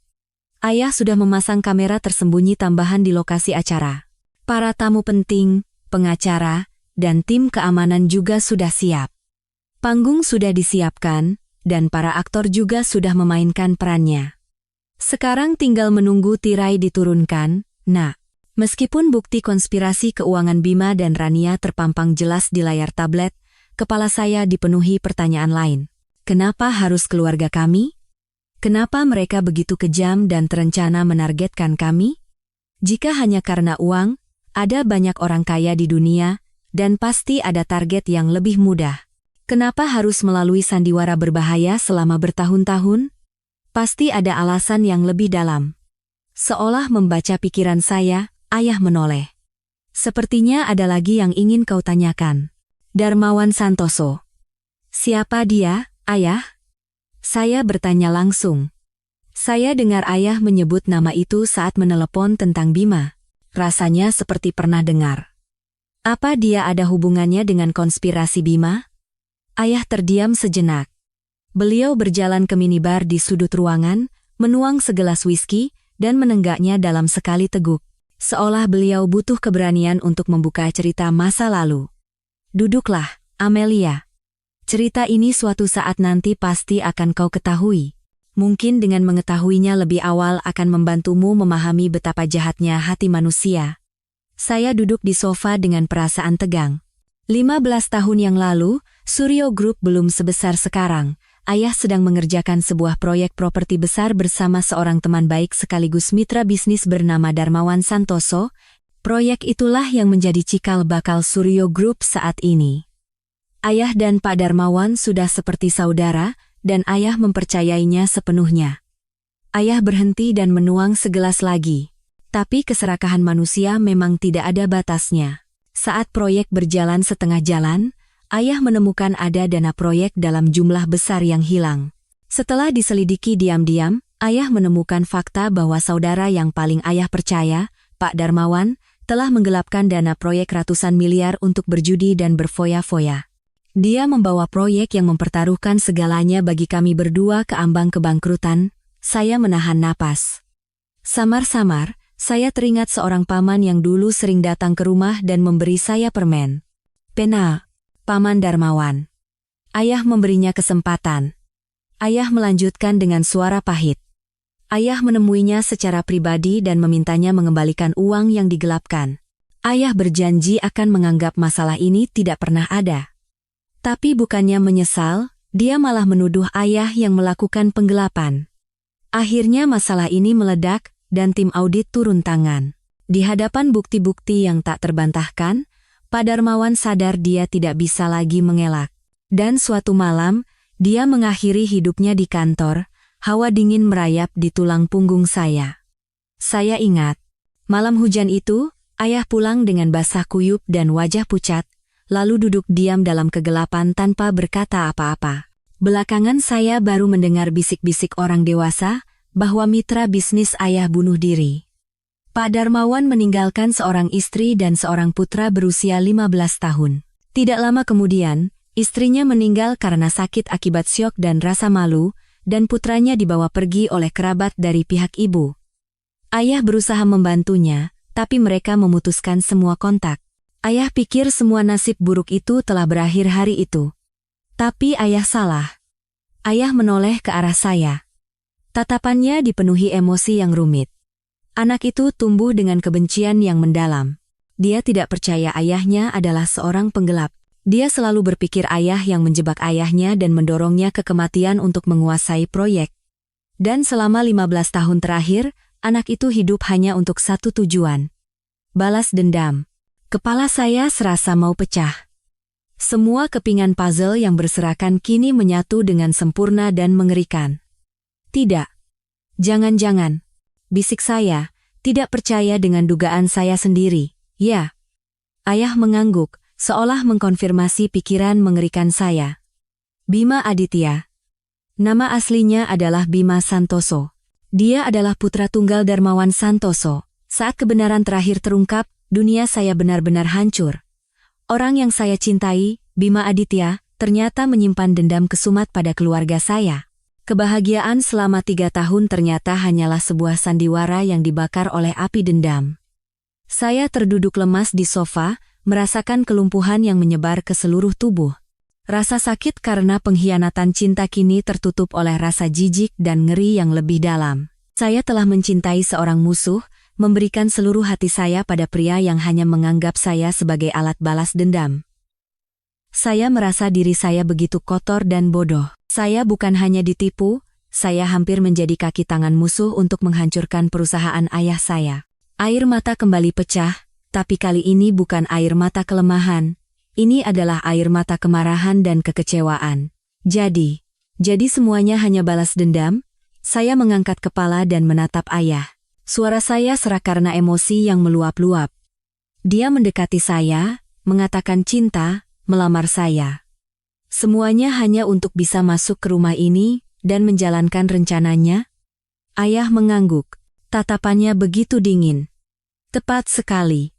Ayah sudah memasang kamera tersembunyi tambahan di lokasi acara. Para tamu penting, pengacara, dan tim keamanan juga sudah siap. Panggung sudah disiapkan, dan para aktor juga sudah memainkan perannya. Sekarang tinggal menunggu tirai diturunkan, Nak. Meskipun bukti konspirasi keuangan Bima dan Rania terpampang jelas di layar tablet, kepala saya dipenuhi pertanyaan lain. Kenapa harus keluarga kami? Kenapa mereka begitu kejam dan terencana menargetkan kami? Jika hanya karena uang, ada banyak orang kaya di dunia, dan pasti ada target yang lebih mudah. Kenapa harus melalui sandiwara berbahaya selama bertahun-tahun? Pasti ada alasan yang lebih dalam. Seolah membaca pikiran saya, ayah menoleh. Sepertinya ada lagi yang ingin kau tanyakan. Darmawan Santoso. Siapa dia, ayah? Saya bertanya langsung. Saya dengar ayah menyebut nama itu saat menelepon tentang Bima. Rasanya seperti pernah dengar. Apa dia ada hubungannya dengan konspirasi Bima? Ayah terdiam sejenak. Beliau berjalan ke minibar di sudut ruangan, menuang segelas whisky, dan menenggaknya dalam sekali teguk. Seolah beliau butuh keberanian untuk membuka cerita masa lalu. Duduklah, Amelia. Cerita ini suatu saat nanti pasti akan kau ketahui. Mungkin dengan mengetahuinya lebih awal akan membantumu memahami betapa jahatnya hati manusia. Saya duduk di sofa dengan perasaan tegang. 15 tahun yang lalu, Suryo Group belum sebesar sekarang. Ayah sedang mengerjakan sebuah proyek properti besar bersama seorang teman baik sekaligus mitra bisnis bernama Darmawan Santoso. Proyek itulah yang menjadi cikal bakal Suryo Group saat ini. Ayah dan Pak Darmawan sudah seperti saudara, dan ayah mempercayainya sepenuhnya. Ayah berhenti dan menuang segelas lagi. Tapi keserakahan manusia memang tidak ada batasnya. Saat proyek berjalan setengah jalan, ayah menemukan ada dana proyek dalam jumlah besar yang hilang. Setelah diselidiki diam-diam, ayah menemukan fakta bahwa saudara yang paling ayah percaya, Pak Darmawan, telah menggelapkan dana proyek ratusan miliar untuk berjudi dan berfoya-foya. Dia membawa proyek yang mempertaruhkan segalanya bagi kami berdua ke ambang kebangkrutan. Saya menahan napas. Samar-samar, saya teringat seorang paman yang dulu sering datang ke rumah dan memberi saya permen. Pena. Paman Darmawan. Ayah memberinya kesempatan. Ayah melanjutkan dengan suara pahit. Ayah menemuinya secara pribadi dan memintanya mengembalikan uang yang digelapkan. Ayah berjanji akan menganggap masalah ini tidak pernah ada. Tapi bukannya menyesal, dia malah menuduh ayah yang melakukan penggelapan. Akhirnya masalah ini meledak dan tim audit turun tangan. Di hadapan bukti-bukti yang tak terbantahkan, Pak Darmawan sadar dia tidak bisa lagi mengelak. Dan suatu malam, dia mengakhiri hidupnya di kantor, hawa dingin merayap di tulang punggung saya. Saya ingat, malam hujan itu, ayah pulang dengan basah kuyup dan wajah pucat, lalu duduk diam dalam kegelapan tanpa berkata apa-apa. Belakangan saya baru mendengar bisik-bisik orang dewasa, bahwa mitra bisnis ayah bunuh diri. Pak Darmawan meninggalkan seorang istri dan seorang putra berusia 15 tahun. Tidak lama kemudian, istrinya meninggal karena sakit akibat syok dan rasa malu, dan putranya dibawa pergi oleh kerabat dari pihak ibu. Ayah berusaha membantunya, tapi mereka memutuskan semua kontak. Ayah pikir semua nasib buruk itu telah berakhir hari itu. Tapi ayah salah. Ayah menoleh ke arah saya. Tatapannya dipenuhi emosi yang rumit. Anak itu tumbuh dengan kebencian yang mendalam. Dia tidak percaya ayahnya adalah seorang penggelap. Dia selalu berpikir ayah yang menjebak ayahnya dan mendorongnya ke kematian untuk menguasai proyek. Dan selama 15 tahun terakhir, anak itu hidup hanya untuk satu tujuan. Balas dendam. Kepala saya serasa mau pecah. Semua kepingan puzzle yang berserakan kini menyatu dengan sempurna dan mengerikan. Tidak. Jangan-jangan. Bisik saya, tidak percaya dengan dugaan saya sendiri. Ya. Ayah mengangguk, seolah mengkonfirmasi pikiran mengerikan saya. Bima Aditya. Nama aslinya adalah Bima Santoso. Dia adalah putra tunggal Darmawan Santoso. Saat kebenaran terakhir terungkap, dunia saya benar-benar hancur. Orang yang saya cintai, Bima Aditya, ternyata menyimpan dendam kesumat pada keluarga saya. Kebahagiaan selama 3 tahun ternyata hanyalah sebuah sandiwara yang dibakar oleh api dendam. Saya terduduk lemas di sofa, merasakan kelumpuhan yang menyebar ke seluruh tubuh. Rasa sakit karena pengkhianatan cinta kini tertutup oleh rasa jijik dan ngeri yang lebih dalam. Saya telah mencintai seorang musuh, memberikan seluruh hati saya pada pria yang hanya menganggap saya sebagai alat balas dendam. Saya merasa diri saya begitu kotor dan bodoh. Saya bukan hanya ditipu, saya hampir menjadi kaki tangan musuh untuk menghancurkan perusahaan ayah saya. Air mata kembali pecah, tapi kali ini bukan air mata kelemahan. Ini adalah air mata kemarahan dan kekecewaan. Jadi semuanya hanya balas dendam? Saya mengangkat kepala dan menatap ayah. Suara saya serak karena emosi yang meluap-luap. Dia mendekati saya, mengatakan cinta, melamar saya. Semuanya hanya untuk bisa masuk ke rumah ini dan menjalankan rencananya. Ayah mengangguk, tatapannya begitu dingin. Tepat sekali.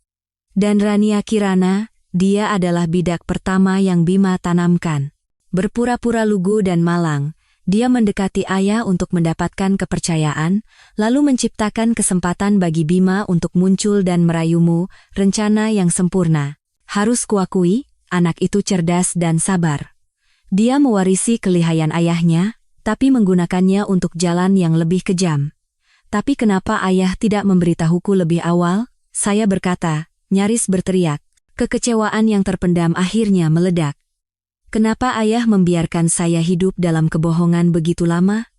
Dan Rania Kirana, dia adalah bidak pertama yang Bima tanamkan. Berpura-pura lugu dan malang, dia mendekati ayah untuk mendapatkan kepercayaan, lalu menciptakan kesempatan bagi Bima untuk muncul dan merayumu, rencana yang sempurna. Harus kuakui, anak itu cerdas dan sabar. Dia mewarisi kelihayan ayahnya, tapi menggunakannya untuk jalan yang lebih kejam. Tapi kenapa ayah tidak memberitahuku lebih awal? Saya berkata, nyaris berteriak. Kekecewaan yang terpendam akhirnya meledak. Kenapa ayah membiarkan saya hidup dalam kebohongan begitu lama?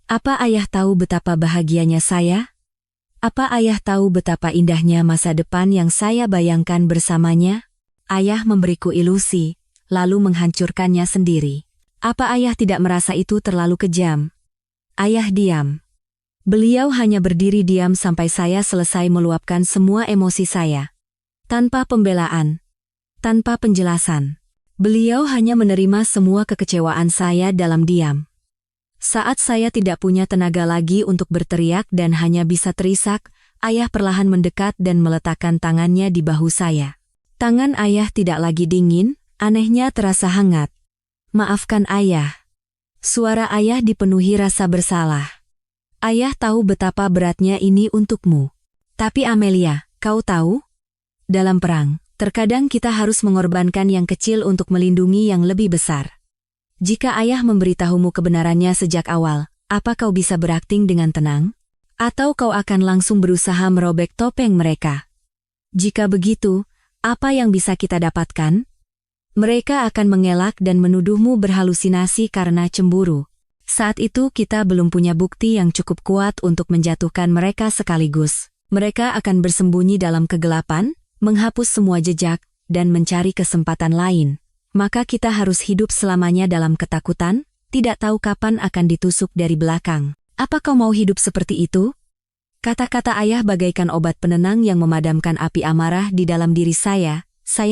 Apa ayah tahu betapa bahagianya saya? Apa ayah tahu betapa indahnya masa depan yang saya bayangkan bersamanya? Ayah memberiku ilusi, lalu menghancurkannya sendiri. Apa ayah tidak merasa itu terlalu kejam? Ayah diam. Beliau hanya berdiri diam sampai saya selesai meluapkan semua emosi saya. Tanpa pembelaan, tanpa penjelasan. Beliau hanya menerima semua kekecewaan saya dalam diam. Saat saya tidak punya tenaga lagi untuk berteriak dan hanya bisa terisak, ayah perlahan mendekat dan meletakkan tangannya di bahu saya. Tangan ayah tidak lagi dingin, anehnya terasa hangat. Maafkan ayah. Suara ayah dipenuhi rasa bersalah. Ayah tahu betapa beratnya ini untukmu. Tapi Amelia, kau tahu? Dalam perang, terkadang kita harus mengorbankan yang kecil untuk melindungi yang lebih besar. Jika ayah memberitahumu kebenarannya sejak awal, apa kau bisa berakting dengan tenang? Atau kau akan langsung berusaha merobek topeng mereka? Jika begitu, apa yang bisa kita dapatkan? Mereka akan mengelak dan menuduhmu berhalusinasi karena cemburu. Saat itu kita belum punya bukti yang cukup kuat untuk menjatuhkan mereka sekaligus. Mereka akan bersembunyi dalam kegelapan, menghapus semua jejak, dan mencari kesempatan lain. Maka kita harus hidup selamanya dalam ketakutan, tidak tahu kapan akan ditusuk dari belakang. Apa kau mau hidup seperti itu? Kata-kata ayah bagaikan obat penenang yang memadamkan api amarah di dalam diri saya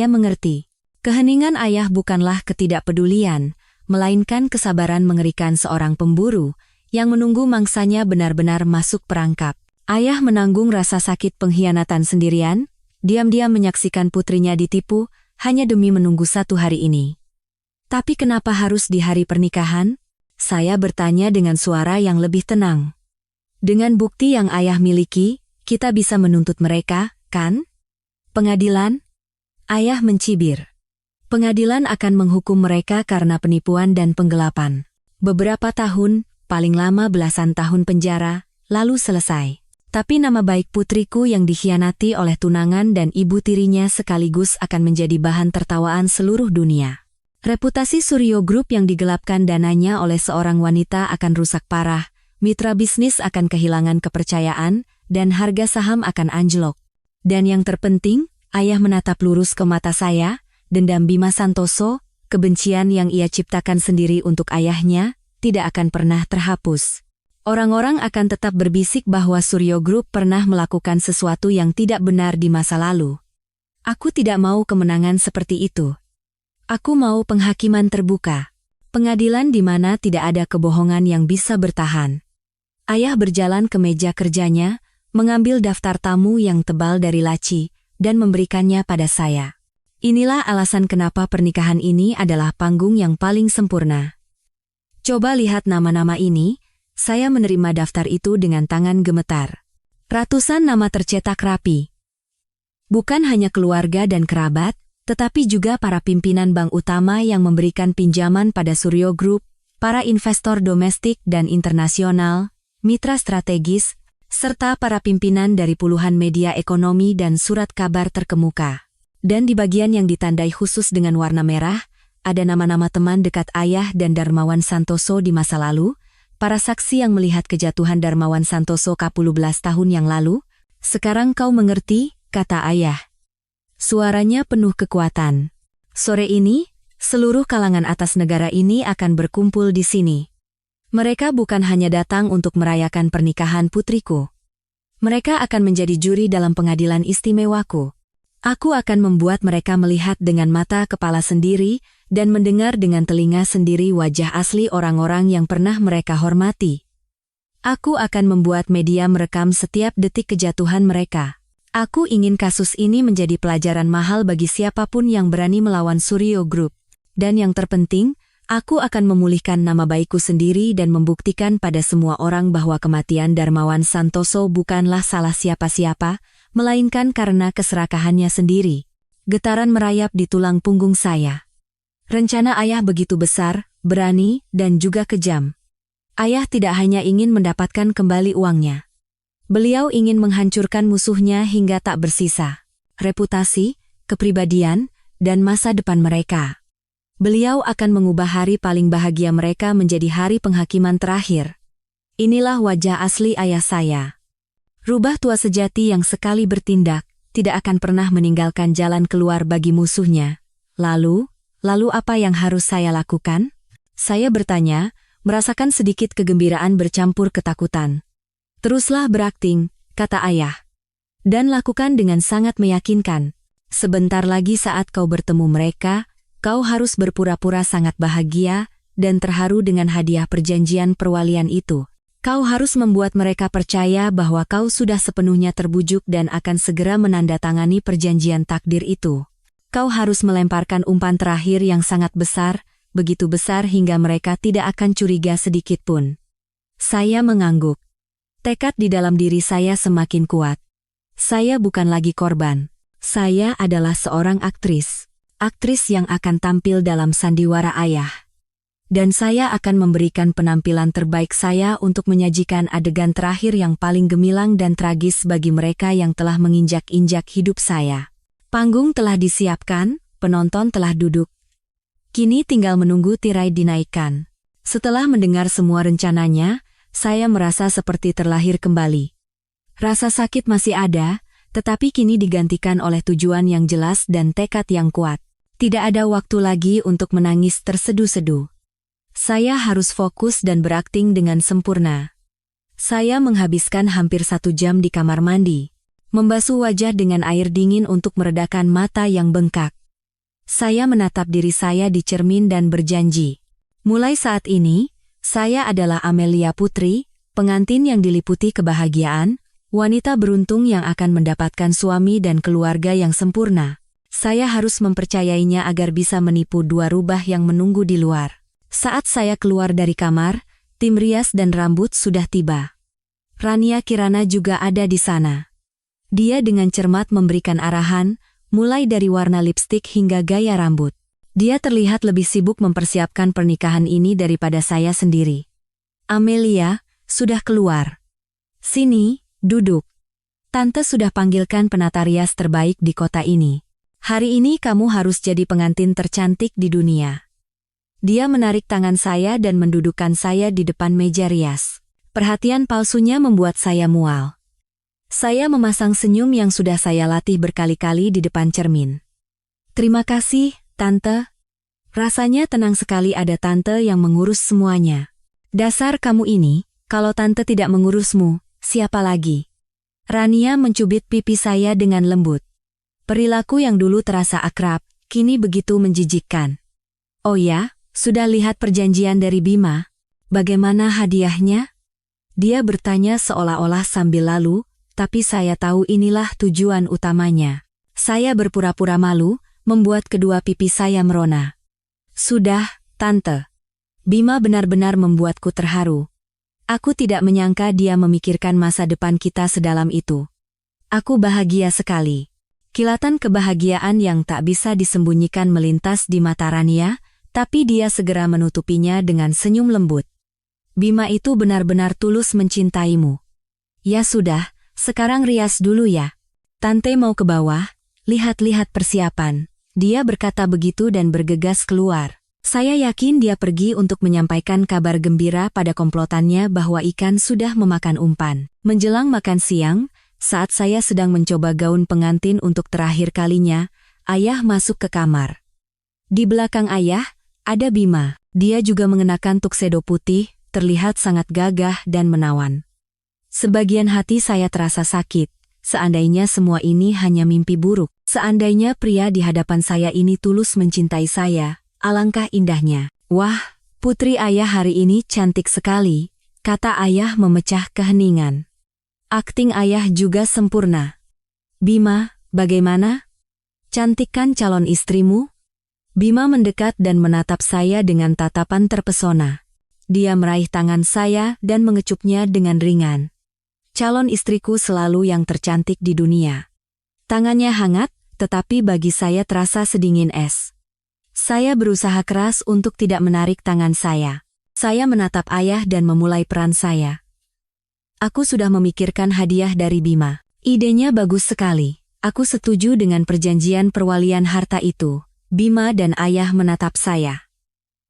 mengerti. Keheningan ayah bukanlah ketidakpedulian, melainkan kesabaran mengerikan seorang pemburu, yang menunggu mangsanya benar-benar masuk perangkap. Ayah menanggung rasa sakit pengkhianatan sendirian, diam-diam menyaksikan putrinya ditipu, hanya demi menunggu satu hari ini. Tapi kenapa harus di hari pernikahan? Saya bertanya dengan suara yang lebih tenang. Dengan bukti yang ayah miliki, kita bisa menuntut mereka, kan? Pengadilan? Ayah mencibir. Pengadilan akan menghukum mereka karena penipuan dan penggelapan. Beberapa tahun, paling lama belasan tahun penjara, lalu selesai. Tapi nama baik putriku yang dikhianati oleh tunangan dan ibu tirinya sekaligus akan menjadi bahan tertawaan seluruh dunia. Reputasi Suryo Group yang digelapkan dananya oleh seorang wanita akan rusak parah, mitra bisnis akan kehilangan kepercayaan, dan harga saham akan anjlok. Dan yang terpenting, ayah menatap lurus ke mata saya, dendam Bima Santoso, kebencian yang ia ciptakan sendiri untuk ayahnya, tidak akan pernah terhapus. Orang-orang akan tetap berbisik bahwa Suryo Group pernah melakukan sesuatu yang tidak benar di masa lalu. Aku tidak mau kemenangan seperti itu. Aku mau penghakiman terbuka. Pengadilan di mana tidak ada kebohongan yang bisa bertahan. Ayah berjalan ke meja kerjanya, mengambil daftar tamu yang tebal dari laci, dan memberikannya pada saya. Inilah alasan kenapa pernikahan ini adalah panggung yang paling sempurna. Coba lihat nama-nama ini. Saya menerima daftar itu dengan tangan gemetar. Ratusan nama tercetak rapi. Bukan hanya keluarga dan kerabat, tetapi juga para pimpinan bank utama yang memberikan pinjaman pada Suryo Group, para investor domestik dan internasional, mitra strategis, serta para pimpinan dari puluhan media ekonomi dan surat kabar terkemuka. Dan di bagian yang ditandai khusus dengan warna merah, ada nama-nama teman dekat ayah dan Darmawan Santoso di masa lalu, para saksi yang melihat kejatuhan Darmawan Santoso 10 tahun yang lalu. Sekarang kau mengerti, kata ayah. Suaranya penuh kekuatan. Sore ini, seluruh kalangan atas negara ini akan berkumpul di sini. Mereka bukan hanya datang untuk merayakan pernikahan putriku. Mereka akan menjadi juri dalam pengadilan istimewaku. Aku akan membuat mereka melihat dengan mata kepala sendiri dan mendengar dengan telinga sendiri wajah asli orang-orang yang pernah mereka hormati. Aku akan membuat media merekam setiap detik kejatuhan mereka. Aku ingin kasus ini menjadi pelajaran mahal bagi siapapun yang berani melawan Suryo Group. Dan yang terpenting, aku akan memulihkan nama baikku sendiri dan membuktikan pada semua orang bahwa kematian Darmawan Santoso bukanlah salah siapa-siapa, melainkan karena keserakahannya sendiri. Getaran merayap di tulang punggung saya. Rencana ayah begitu besar, berani, dan juga kejam. Ayah tidak hanya ingin mendapatkan kembali uangnya. Beliau ingin menghancurkan musuhnya hingga tak bersisa. Reputasi, kepribadian, dan masa depan mereka. Beliau akan mengubah hari paling bahagia mereka menjadi hari penghakiman terakhir. Inilah wajah asli ayah saya. Rubah tua sejati yang sekali bertindak, tidak akan pernah meninggalkan jalan keluar bagi musuhnya. Lalu apa yang harus saya lakukan? Saya bertanya, merasakan sedikit kegembiraan bercampur ketakutan. Teruslah berakting, kata ayah. Dan lakukan dengan sangat meyakinkan. Sebentar lagi saat kau bertemu mereka, kau harus berpura-pura sangat bahagia dan terharu dengan hadiah perjanjian perwalian itu. Kau harus membuat mereka percaya bahwa kau sudah sepenuhnya terbujuk dan akan segera menandatangani perjanjian takdir itu. Kau harus melemparkan umpan terakhir yang sangat besar, begitu besar hingga mereka tidak akan curiga sedikit pun. Saya mengangguk. Tekad di dalam diri saya semakin kuat. Saya bukan lagi korban. Saya adalah seorang aktris. Aktris yang akan tampil dalam sandiwara ayah. Dan saya akan memberikan penampilan terbaik saya untuk menyajikan adegan terakhir yang paling gemilang dan tragis bagi mereka yang telah menginjak-injak hidup saya. Panggung telah disiapkan, penonton telah duduk. Kini tinggal menunggu tirai dinaikkan. Setelah mendengar semua rencananya, saya merasa seperti terlahir kembali. Rasa sakit masih ada, tetapi kini digantikan oleh tujuan yang jelas dan tekad yang kuat. Tidak ada waktu lagi untuk menangis terseduh-seduh. Saya harus fokus dan berakting dengan sempurna. Saya menghabiskan hampir 1 jam di kamar mandi, membasuh wajah dengan air dingin untuk meredakan mata yang bengkak. Saya menatap diri saya di cermin dan berjanji. Mulai saat ini, saya adalah Amelia Putri, pengantin yang diliputi kebahagiaan, wanita beruntung yang akan mendapatkan suami dan keluarga yang sempurna. Saya harus mempercayainya agar bisa menipu 2 rubah yang menunggu di luar. Saat saya keluar dari kamar, tim rias dan rambut sudah tiba. Rania Kirana juga ada di sana. Dia dengan cermat memberikan arahan, mulai dari warna lipstik hingga gaya rambut. Dia terlihat lebih sibuk mempersiapkan pernikahan ini daripada saya sendiri. Amelia, sudah keluar. Sini, duduk. Tante sudah panggilkan penata rias terbaik di kota ini. Hari ini kamu harus jadi pengantin tercantik di dunia. Dia menarik tangan saya dan mendudukkan saya di depan meja rias. Perhatian palsunya membuat saya mual. Saya memasang senyum yang sudah saya latih berkali-kali di depan cermin. Terima kasih, Tante. Rasanya tenang sekali ada Tante yang mengurus semuanya. Dasar kamu ini, kalau Tante tidak mengurusmu, siapa lagi? Rania mencubit pipi saya dengan lembut. Perilaku yang dulu terasa akrab, kini begitu menjijikkan. Oh ya, sudah lihat perjanjian dari Bima? Bagaimana hadiahnya? Dia bertanya seolah-olah sambil lalu, tapi saya tahu inilah tujuan utamanya. Saya berpura-pura malu, membuat kedua pipi saya merona. Sudah, Tante. Bima benar-benar membuatku terharu. Aku tidak menyangka dia memikirkan masa depan kita sedalam itu. Aku bahagia sekali. Kilatan kebahagiaan yang tak bisa disembunyikan melintas di mata Rania, tapi dia segera menutupinya dengan senyum lembut. Bima itu benar-benar tulus mencintaimu. Ya sudah, sekarang rias dulu ya. Tante mau ke bawah, lihat-lihat persiapan. Dia berkata begitu dan bergegas keluar. Saya yakin dia pergi untuk menyampaikan kabar gembira pada komplotannya bahwa ikan sudah memakan umpan. Menjelang makan siang, saat saya sedang mencoba gaun pengantin untuk terakhir kalinya, ayah masuk ke kamar. Di belakang ayah, ada Bima. Dia juga mengenakan tuxedo putih, terlihat sangat gagah dan menawan. Sebagian hati saya terasa sakit. Seandainya semua ini hanya mimpi buruk. Seandainya pria di hadapan saya ini tulus mencintai saya, alangkah indahnya. Wah, putri ayah hari ini cantik sekali, kata ayah memecah keheningan. Akting ayah juga sempurna. Bima, bagaimana? Cantik kan calon istrimu? Bima mendekat dan menatap saya dengan tatapan terpesona. Dia meraih tangan saya dan mengecupnya dengan ringan. Calon istriku selalu yang tercantik di dunia. Tangannya hangat, tetapi bagi saya terasa sedingin es. Saya berusaha keras untuk tidak menarik tangan saya. Saya menatap ayah dan memulai peran saya. Aku sudah memikirkan hadiah dari Bima. Idenya bagus sekali. Aku setuju dengan perjanjian perwalian harta itu. Bima dan ayah menatap saya.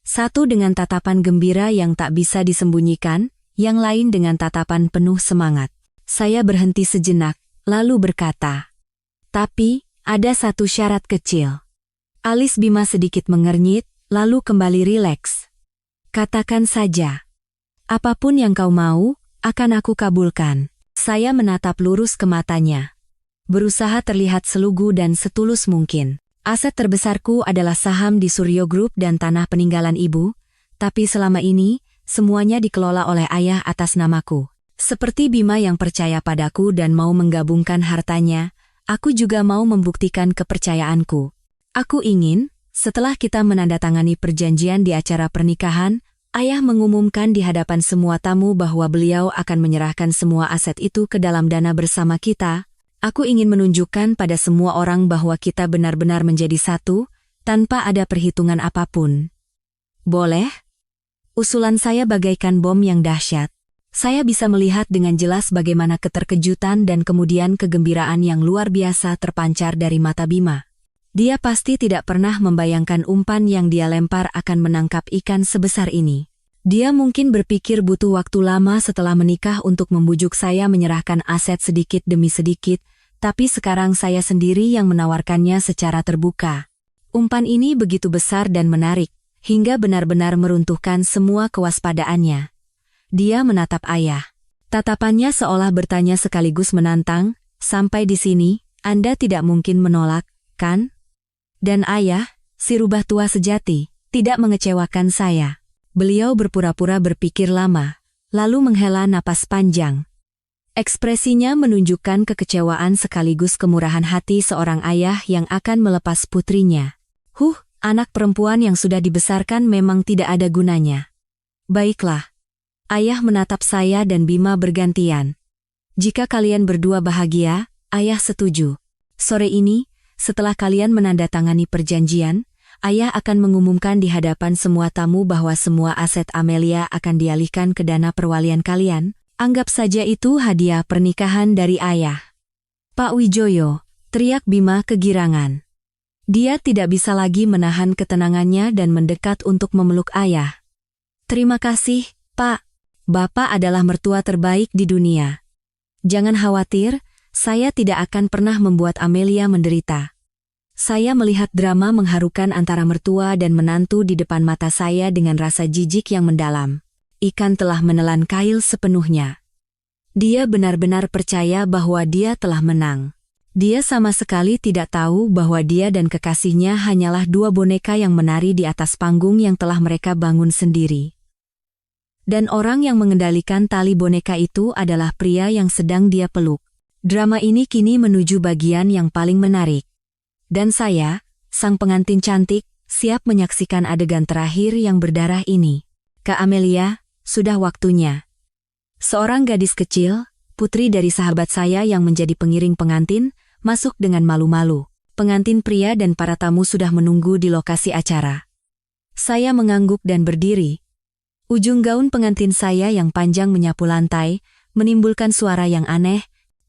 Satu dengan tatapan gembira yang tak bisa disembunyikan, yang lain dengan tatapan penuh semangat. Saya berhenti sejenak, lalu berkata, "Tapi, ada satu syarat kecil." Alis Bima sedikit mengernyit, lalu kembali rileks. "Katakan saja. Apapun yang kau mau, akan aku kabulkan." Saya menatap lurus ke matanya. Berusaha terlihat selugu dan setulus mungkin. Aset terbesarku adalah saham di Suryo Group dan tanah peninggalan ibu, tapi selama ini, semuanya dikelola oleh ayah atas namaku. Seperti Bima yang percaya padaku dan mau menggabungkan hartanya, aku juga mau membuktikan kepercayaanku. Aku ingin, setelah kita menandatangani perjanjian di acara pernikahan, ayah mengumumkan di hadapan semua tamu bahwa beliau akan menyerahkan semua aset itu ke dalam dana bersama kita. Aku ingin menunjukkan pada semua orang bahwa kita benar-benar menjadi satu, tanpa ada perhitungan apapun. Boleh? Usulan saya bagaikan bom yang dahsyat. Saya bisa melihat dengan jelas bagaimana keterkejutan dan kemudian kegembiraan yang luar biasa terpancar dari mata Bima. Dia pasti tidak pernah membayangkan umpan yang dia lempar akan menangkap ikan sebesar ini. Dia mungkin berpikir butuh waktu lama setelah menikah untuk membujuk saya menyerahkan aset sedikit demi sedikit, tapi sekarang saya sendiri yang menawarkannya secara terbuka. Umpan ini begitu besar dan menarik, hingga benar-benar meruntuhkan semua kewaspadaannya. Dia menatap ayah. Tatapannya seolah bertanya sekaligus menantang, "Sampai di sini, Anda tidak mungkin menolak, kan?" Dan ayah, si rubah tua sejati, tidak mengecewakan saya. Beliau berpura-pura berpikir lama, lalu menghela napas panjang. Ekspresinya menunjukkan kekecewaan sekaligus kemurahan hati seorang ayah yang akan melepas putrinya. Anak perempuan yang sudah dibesarkan memang tidak ada gunanya. Baiklah. Ayah menatap saya dan Bima bergantian. Jika kalian berdua bahagia, ayah setuju. Sore ini, setelah kalian menandatangani perjanjian, Ayah akan mengumumkan di hadapan semua tamu bahwa semua aset Amelia akan dialihkan ke dana perwalian kalian. Anggap saja itu hadiah pernikahan dari ayah. Pak Wijoyo, teriak Bima kegirangan. Dia tidak bisa lagi menahan ketenangannya dan mendekat untuk memeluk ayah. Terima kasih, Pak. Bapak adalah mertua terbaik di dunia. Jangan khawatir, saya tidak akan pernah membuat Amelia menderita. Saya melihat drama mengharukan antara mertua dan menantu di depan mata saya dengan rasa jijik yang mendalam. Ikan telah menelan kail sepenuhnya. Dia benar-benar percaya bahwa dia telah menang. Dia sama sekali tidak tahu bahwa dia dan kekasihnya hanyalah dua boneka yang menari di atas panggung yang telah mereka bangun sendiri. Dan orang yang mengendalikan tali boneka itu adalah pria yang sedang dia peluk. Drama ini kini menuju bagian yang paling menarik. Dan saya, sang pengantin cantik, siap menyaksikan adegan terakhir yang berdarah ini. Kak Amelia, sudah waktunya. Seorang gadis kecil, putri dari sahabat saya yang menjadi pengiring pengantin, masuk dengan malu-malu. Pengantin pria dan para tamu sudah menunggu di lokasi acara. Saya mengangguk dan berdiri. Ujung gaun pengantin saya yang panjang menyapu lantai, menimbulkan suara yang aneh.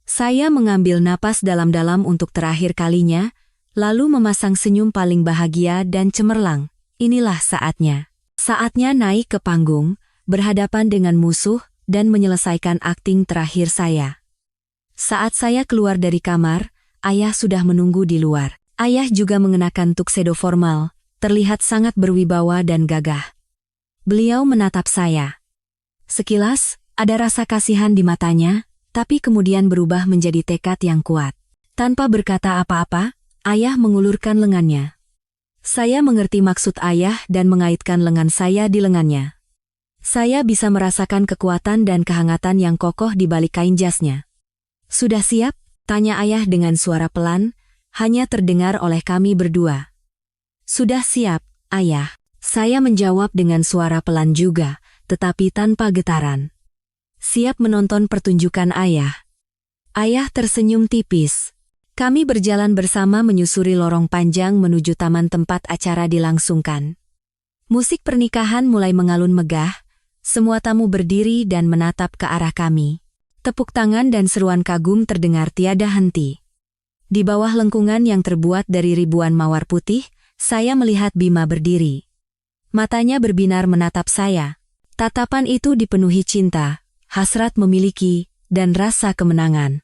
Saya mengambil napas dalam-dalam untuk terakhir kalinya, lalu memasang senyum paling bahagia dan cemerlang. Inilah saatnya. Saatnya naik ke panggung, berhadapan dengan musuh, dan menyelesaikan akting terakhir saya. Saat saya keluar dari kamar, ayah sudah menunggu di luar. Ayah juga mengenakan tuxedo formal, terlihat sangat berwibawa dan gagah. Beliau menatap saya. Sekilas, ada rasa kasihan di matanya, tapi kemudian berubah menjadi tekad yang kuat. Tanpa berkata apa-apa, ayah mengulurkan lengannya. Saya mengerti maksud ayah dan mengaitkan lengan saya di lengannya. Saya bisa merasakan kekuatan dan kehangatan yang kokoh di balik kain jasnya. Sudah siap? Tanya ayah dengan suara pelan, hanya terdengar oleh kami berdua. Sudah siap, ayah. Saya menjawab dengan suara pelan juga, tetapi tanpa getaran. Siap menonton pertunjukan ayah. Ayah tersenyum tipis. Kami berjalan bersama menyusuri lorong panjang menuju taman tempat acara dilangsungkan. Musik pernikahan mulai mengalun megah, semua tamu berdiri dan menatap ke arah kami. Tepuk tangan dan seruan kagum terdengar tiada henti. Di bawah lengkungan yang terbuat dari ribuan mawar putih, saya melihat Bima berdiri. Matanya berbinar menatap saya. Tatapan itu dipenuhi cinta, hasrat memiliki, dan rasa kemenangan.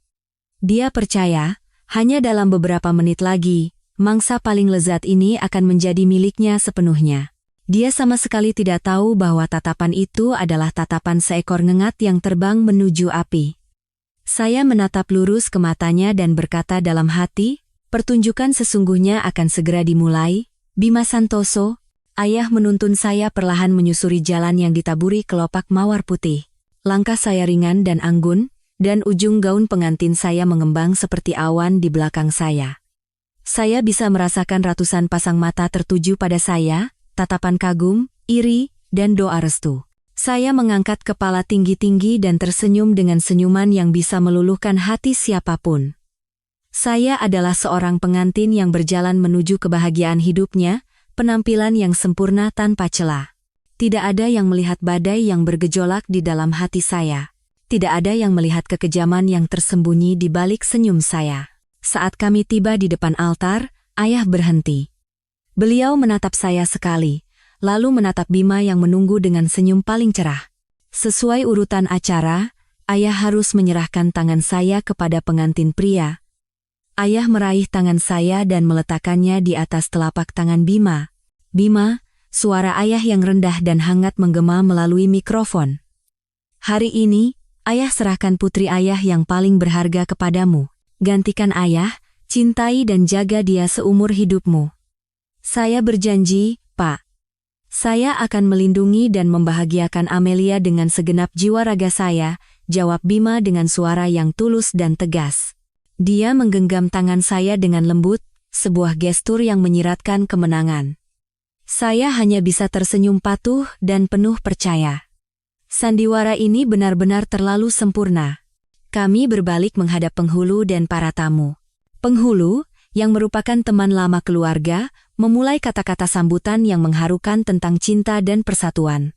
Dia percaya, hanya dalam beberapa menit lagi, mangsa paling lezat ini akan menjadi miliknya sepenuhnya. Dia sama sekali tidak tahu bahwa tatapan itu adalah tatapan seekor ngengat yang terbang menuju api. Saya menatap lurus ke matanya dan berkata dalam hati, pertunjukan sesungguhnya akan segera dimulai. Bima Santoso, ayah menuntun saya perlahan menyusuri jalan yang ditaburi kelopak mawar putih. Langkah saya ringan dan anggun, dan ujung gaun pengantin saya mengembang seperti awan di belakang saya. Saya bisa merasakan ratusan pasang mata tertuju pada saya, tatapan kagum, iri, dan doa restu. Saya mengangkat kepala tinggi-tinggi dan tersenyum dengan senyuman yang bisa meluluhkan hati siapapun. Saya adalah seorang pengantin yang berjalan menuju kebahagiaan hidupnya, penampilan yang sempurna tanpa celah. Tidak ada yang melihat badai yang bergejolak di dalam hati saya. Tidak ada yang melihat kekejaman yang tersembunyi di balik senyum saya. Saat kami tiba di depan altar, ayah berhenti. Beliau menatap saya sekali, lalu menatap Bima yang menunggu dengan senyum paling cerah. Sesuai urutan acara, ayah harus menyerahkan tangan saya kepada pengantin pria. Ayah meraih tangan saya dan meletakkannya di atas telapak tangan Bima. Bima, suara ayah yang rendah dan hangat menggema melalui mikrofon. Hari ini, ayah serahkan putri ayah yang paling berharga kepadamu. Gantikan ayah, cintai dan jaga dia seumur hidupmu. Saya berjanji, Pak. Saya akan melindungi dan membahagiakan Amelia dengan segenap jiwa raga saya, jawab Bima dengan suara yang tulus dan tegas. Dia menggenggam tangan saya dengan lembut, sebuah gestur yang menyiratkan kemenangan. Saya hanya bisa tersenyum patuh dan penuh percaya. Sandiwara ini benar-benar terlalu sempurna. Kami berbalik menghadap penghulu dan para tamu. Penghulu, yang merupakan teman lama keluarga, memulai kata-kata sambutan yang mengharukan tentang cinta dan persatuan.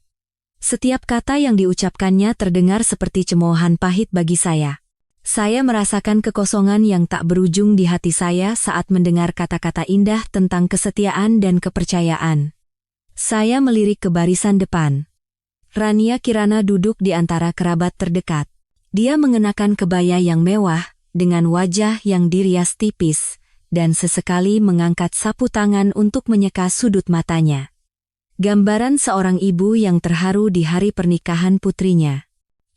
Setiap kata yang diucapkannya terdengar seperti cemoohan pahit bagi saya. Saya merasakan kekosongan yang tak berujung di hati saya saat mendengar kata-kata indah tentang kesetiaan dan kepercayaan. Saya melirik ke barisan depan. Rania Kirana duduk di antara kerabat terdekat. Dia mengenakan kebaya yang mewah, dengan wajah yang dirias tipis, dan sesekali mengangkat sapu tangan untuk menyeka sudut matanya. Gambaran seorang ibu yang terharu di hari pernikahan putrinya.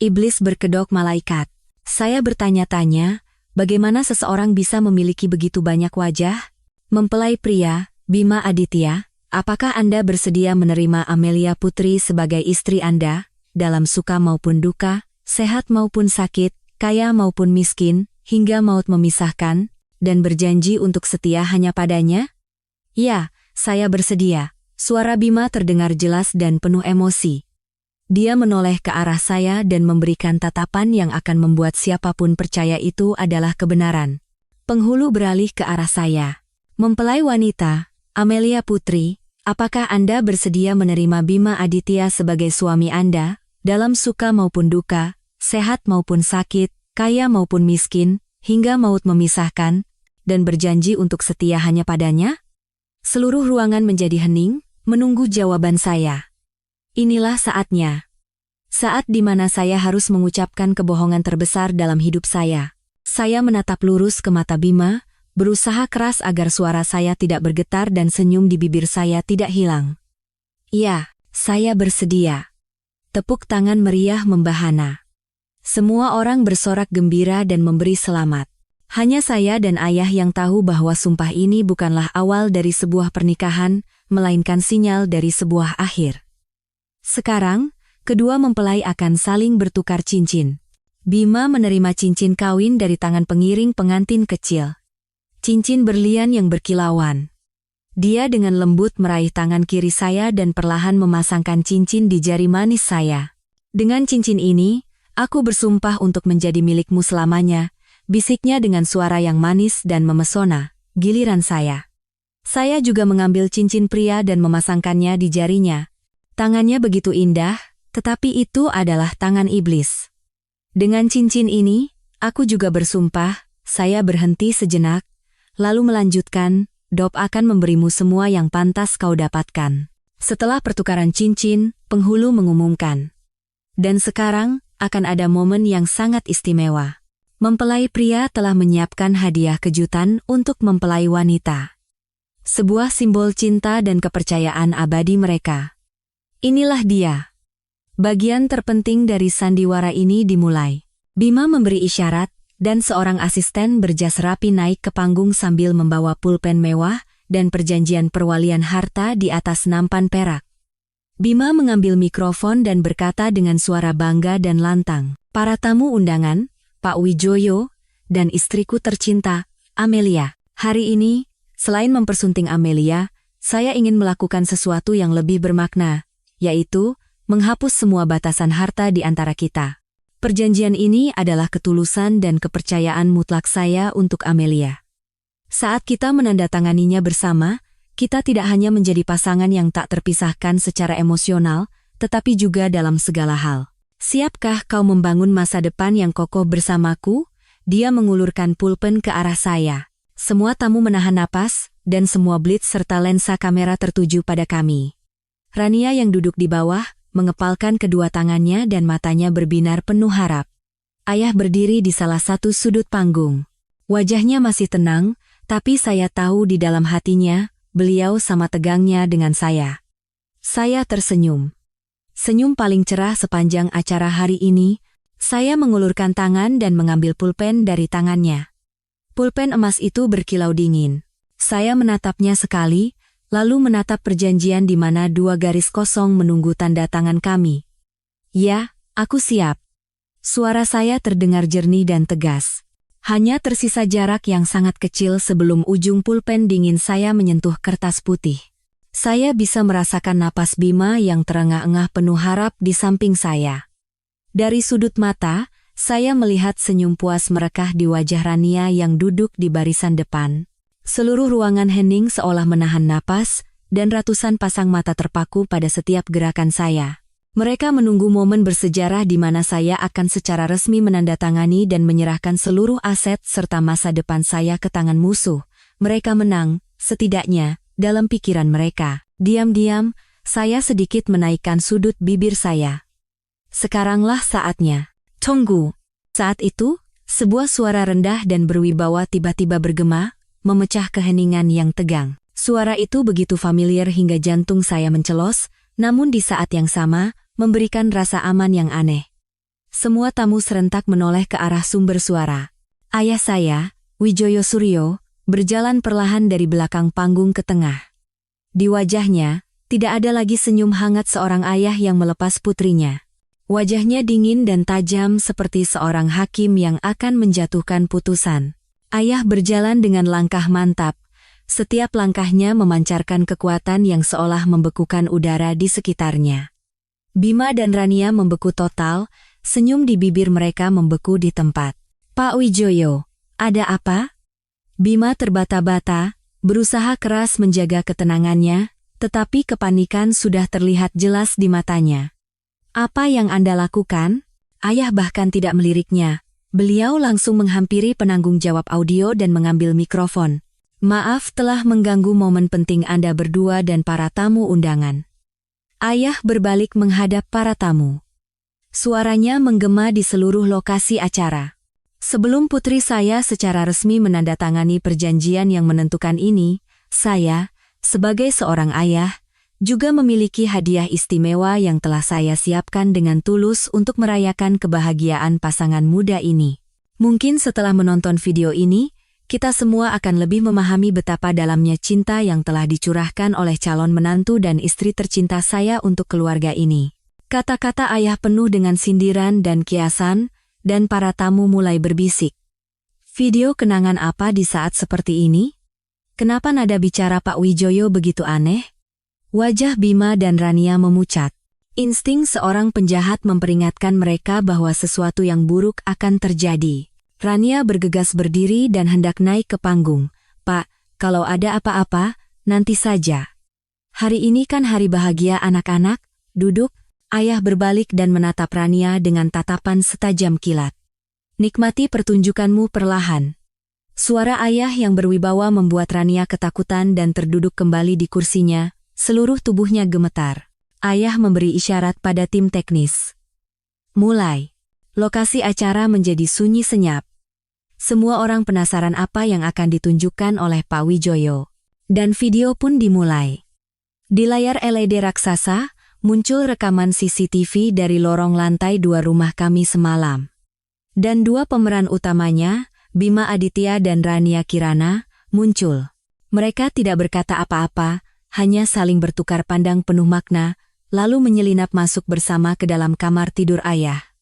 Iblis berkedok malaikat. Saya bertanya-tanya, bagaimana seseorang bisa memiliki begitu banyak wajah? Mempelai pria, Bima Aditya, apakah Anda bersedia menerima Amelia Putri sebagai istri Anda, dalam suka maupun duka, sehat maupun sakit, kaya maupun miskin, hingga maut memisahkan, dan berjanji untuk setia hanya padanya? Ya, saya bersedia. Suara Bima terdengar jelas dan penuh emosi. Dia menoleh ke arah saya dan memberikan tatapan yang akan membuat siapapun percaya itu adalah kebenaran. Penghulu beralih ke arah saya. Mempelai wanita, Amelia Putri, apakah Anda bersedia menerima Bima Aditya sebagai suami Anda, dalam suka maupun duka, sehat maupun sakit, kaya maupun miskin, hingga maut memisahkan, dan berjanji untuk setia hanya padanya? Seluruh ruangan menjadi hening, menunggu jawaban saya. Inilah saatnya. Saat di mana saya harus mengucapkan kebohongan terbesar dalam hidup saya. Saya menatap lurus ke mata Bima, berusaha keras agar suara saya tidak bergetar dan senyum di bibir saya tidak hilang. Ya, saya bersedia. Tepuk tangan meriah membahana. Semua orang bersorak gembira dan memberi selamat. Hanya saya dan ayah yang tahu bahwa sumpah ini bukanlah awal dari sebuah pernikahan, melainkan sinyal dari sebuah akhir. Sekarang, kedua mempelai akan saling bertukar cincin. Bima menerima cincin kawin dari tangan pengiring pengantin kecil. Cincin berlian yang berkilauan. Dia dengan lembut meraih tangan kiri saya dan perlahan memasangkan cincin di jari manis saya. Dengan cincin ini, aku bersumpah untuk menjadi milikmu selamanya, bisiknya dengan suara yang manis dan memesona. Giliran saya. Saya juga mengambil cincin pria dan memasangkannya di jarinya. Tangannya begitu indah, tetapi itu adalah tangan iblis. Dengan cincin ini, aku juga bersumpah, saya berhenti sejenak, lalu melanjutkan, Dop akan memberimu semua yang pantas kau dapatkan. Setelah pertukaran cincin, penghulu mengumumkan. Dan sekarang, akan ada momen yang sangat istimewa. Mempelai pria telah menyiapkan hadiah kejutan untuk mempelai wanita. Sebuah simbol cinta dan kepercayaan abadi mereka. Inilah dia. Bagian terpenting dari sandiwara ini dimulai. Bima memberi isyarat, dan seorang asisten berjas rapi naik ke panggung sambil membawa pulpen mewah dan perjanjian perwalian harta di atas nampan perak. Bima mengambil mikrofon dan berkata dengan suara bangga dan lantang, "Para tamu undangan, Pak Wijoyo, dan istriku tercinta, Amelia. Hari ini, selain mempersunting Amelia, saya ingin melakukan sesuatu yang lebih bermakna, yaitu menghapus semua batasan harta di antara kita. Perjanjian ini adalah ketulusan dan kepercayaan mutlak saya untuk Amelia. Saat kita menandatanganinya bersama, kita tidak hanya menjadi pasangan yang tak terpisahkan secara emosional, tetapi juga dalam segala hal. Siapkah kau membangun masa depan yang kokoh bersamaku?" Dia mengulurkan pulpen ke arah saya. Semua tamu menahan napas, dan semua blitz serta lensa kamera tertuju pada kami. Rania yang duduk di bawah, mengepalkan kedua tangannya dan matanya berbinar penuh harap. Ayah berdiri di salah satu sudut panggung. Wajahnya masih tenang, tapi saya tahu di dalam hatinya, beliau sama tegangnya dengan saya. Saya tersenyum. Senyum paling cerah sepanjang acara hari ini, saya mengulurkan tangan dan mengambil pulpen dari tangannya. Pulpen emas itu berkilau dingin. Saya menatapnya sekali, lalu menatap perjanjian di mana dua garis kosong menunggu tanda tangan kami. "Ya, aku siap." Suara saya terdengar jernih dan tegas. Hanya tersisa jarak yang sangat kecil sebelum ujung pulpen dingin saya menyentuh kertas putih. Saya bisa merasakan napas Bima yang terengah-engah penuh harap di samping saya. Dari sudut mata, saya melihat senyum puas merekah di wajah Rania yang duduk di barisan depan. Seluruh ruangan hening seolah menahan napas, dan ratusan pasang mata terpaku pada setiap gerakan saya. Mereka menunggu momen bersejarah di mana saya akan secara resmi menandatangani dan menyerahkan seluruh aset serta masa depan saya ke tangan musuh. Mereka menang, setidaknya, dalam pikiran mereka. Diam-diam, saya sedikit menaikkan sudut bibir saya. Sekaranglah saatnya. Tunggu. Saat itu, sebuah suara rendah dan berwibawa tiba-tiba bergema, memecah keheningan yang tegang. Suara itu begitu familiar hingga jantung saya mencelos, namun di saat yang sama, memberikan rasa aman yang aneh. Semua tamu serentak menoleh ke arah sumber suara. Ayah saya, Wijoyo Suryo, berjalan perlahan dari belakang panggung ke tengah. Di wajahnya, tidak ada lagi senyum hangat seorang ayah yang melepas putrinya. Wajahnya dingin dan tajam seperti seorang hakim yang akan menjatuhkan putusan. Ayah berjalan dengan langkah mantap. Setiap langkahnya memancarkan kekuatan yang seolah membekukan udara di sekitarnya. Bima dan Rania membeku total, senyum di bibir mereka membeku di tempat. Pak Wijoyo, ada apa? Bima terbata-bata, berusaha keras menjaga ketenangannya, tetapi kepanikan sudah terlihat jelas di matanya. Apa yang Anda lakukan? Ayah bahkan tidak meliriknya. Beliau langsung menghampiri penanggung jawab audio dan mengambil mikrofon. Maaf telah mengganggu momen penting Anda berdua dan para tamu undangan. Ayah berbalik menghadap para tamu. Suaranya menggema di seluruh lokasi acara. Sebelum putri saya secara resmi menandatangani perjanjian yang menentukan ini, saya, sebagai seorang ayah, juga memiliki hadiah istimewa yang telah saya siapkan dengan tulus untuk merayakan kebahagiaan pasangan muda ini. Mungkin setelah menonton video ini, kita semua akan lebih memahami betapa dalamnya cinta yang telah dicurahkan oleh calon menantu dan istri tercinta saya untuk keluarga ini. Kata-kata ayah penuh dengan sindiran dan kiasan, dan para tamu mulai berbisik. Video kenangan apa di saat seperti ini? Kenapa nada bicara Pak Wijoyo begitu aneh? Wajah Bima dan Rania memucat. Insting seorang penjahat memperingatkan mereka bahwa sesuatu yang buruk akan terjadi. Rania bergegas berdiri dan hendak naik ke panggung. Pak, kalau ada apa-apa, nanti saja. Hari ini kan hari bahagia anak-anak, duduk. Ayah berbalik dan menatap Rania dengan tatapan setajam kilat. Nikmati pertunjukanmu perlahan. Suara ayah yang berwibawa membuat Rania ketakutan dan terduduk kembali di kursinya. Seluruh tubuhnya gemetar. Ayah memberi isyarat pada tim teknis. Mulai. Lokasi acara menjadi sunyi senyap. Semua orang penasaran apa yang akan ditunjukkan oleh Pak Wijoyo. Dan video pun dimulai. Di layar LED raksasa, muncul rekaman CCTV dari lorong lantai 2 rumah kami semalam. Dan dua pemeran utamanya, Bima Aditya dan Rania Kirana, muncul. Mereka tidak berkata apa-apa, hanya saling bertukar pandang penuh makna, lalu menyelinap masuk bersama ke dalam kamar tidur ayah.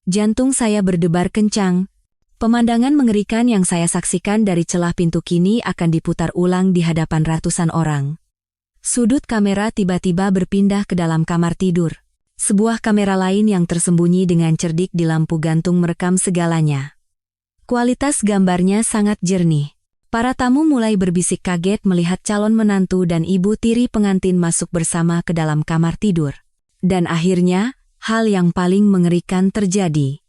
Jantung saya berdebar kencang. Pemandangan mengerikan yang saya saksikan dari celah pintu kini akan diputar ulang di hadapan ratusan orang. Sudut kamera tiba-tiba berpindah ke dalam kamar tidur. Sebuah kamera lain yang tersembunyi dengan cerdik di lampu gantung merekam segalanya. Kualitas gambarnya sangat jernih. Para tamu mulai berbisik kaget melihat calon menantu dan ibu tiri pengantin masuk bersama ke dalam kamar tidur. Dan akhirnya, hal yang paling mengerikan terjadi.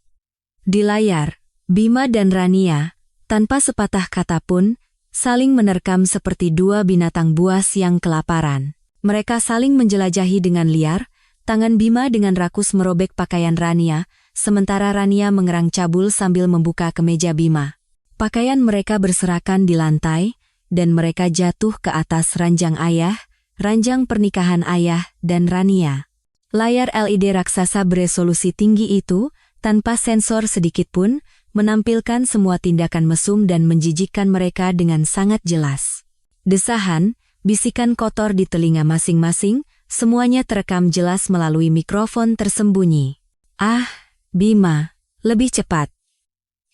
Di layar, Bima dan Rania, tanpa sepatah kata pun, saling menerkam seperti dua binatang buas yang kelaparan. Mereka saling menjelajahi dengan liar, tangan Bima dengan rakus merobek pakaian Rania, sementara Rania mengerang cabul sambil membuka kemeja Bima. Pakaian mereka berserakan di lantai, dan mereka jatuh ke atas ranjang ayah, ranjang pernikahan ayah dan Rania. Layar LED raksasa beresolusi tinggi itu, tanpa sensor sedikit pun, menampilkan semua tindakan mesum dan menjijikkan mereka dengan sangat jelas. Desahan, bisikan kotor di telinga masing-masing, semuanya terekam jelas melalui mikrofon tersembunyi. Ah, Bima, lebih cepat.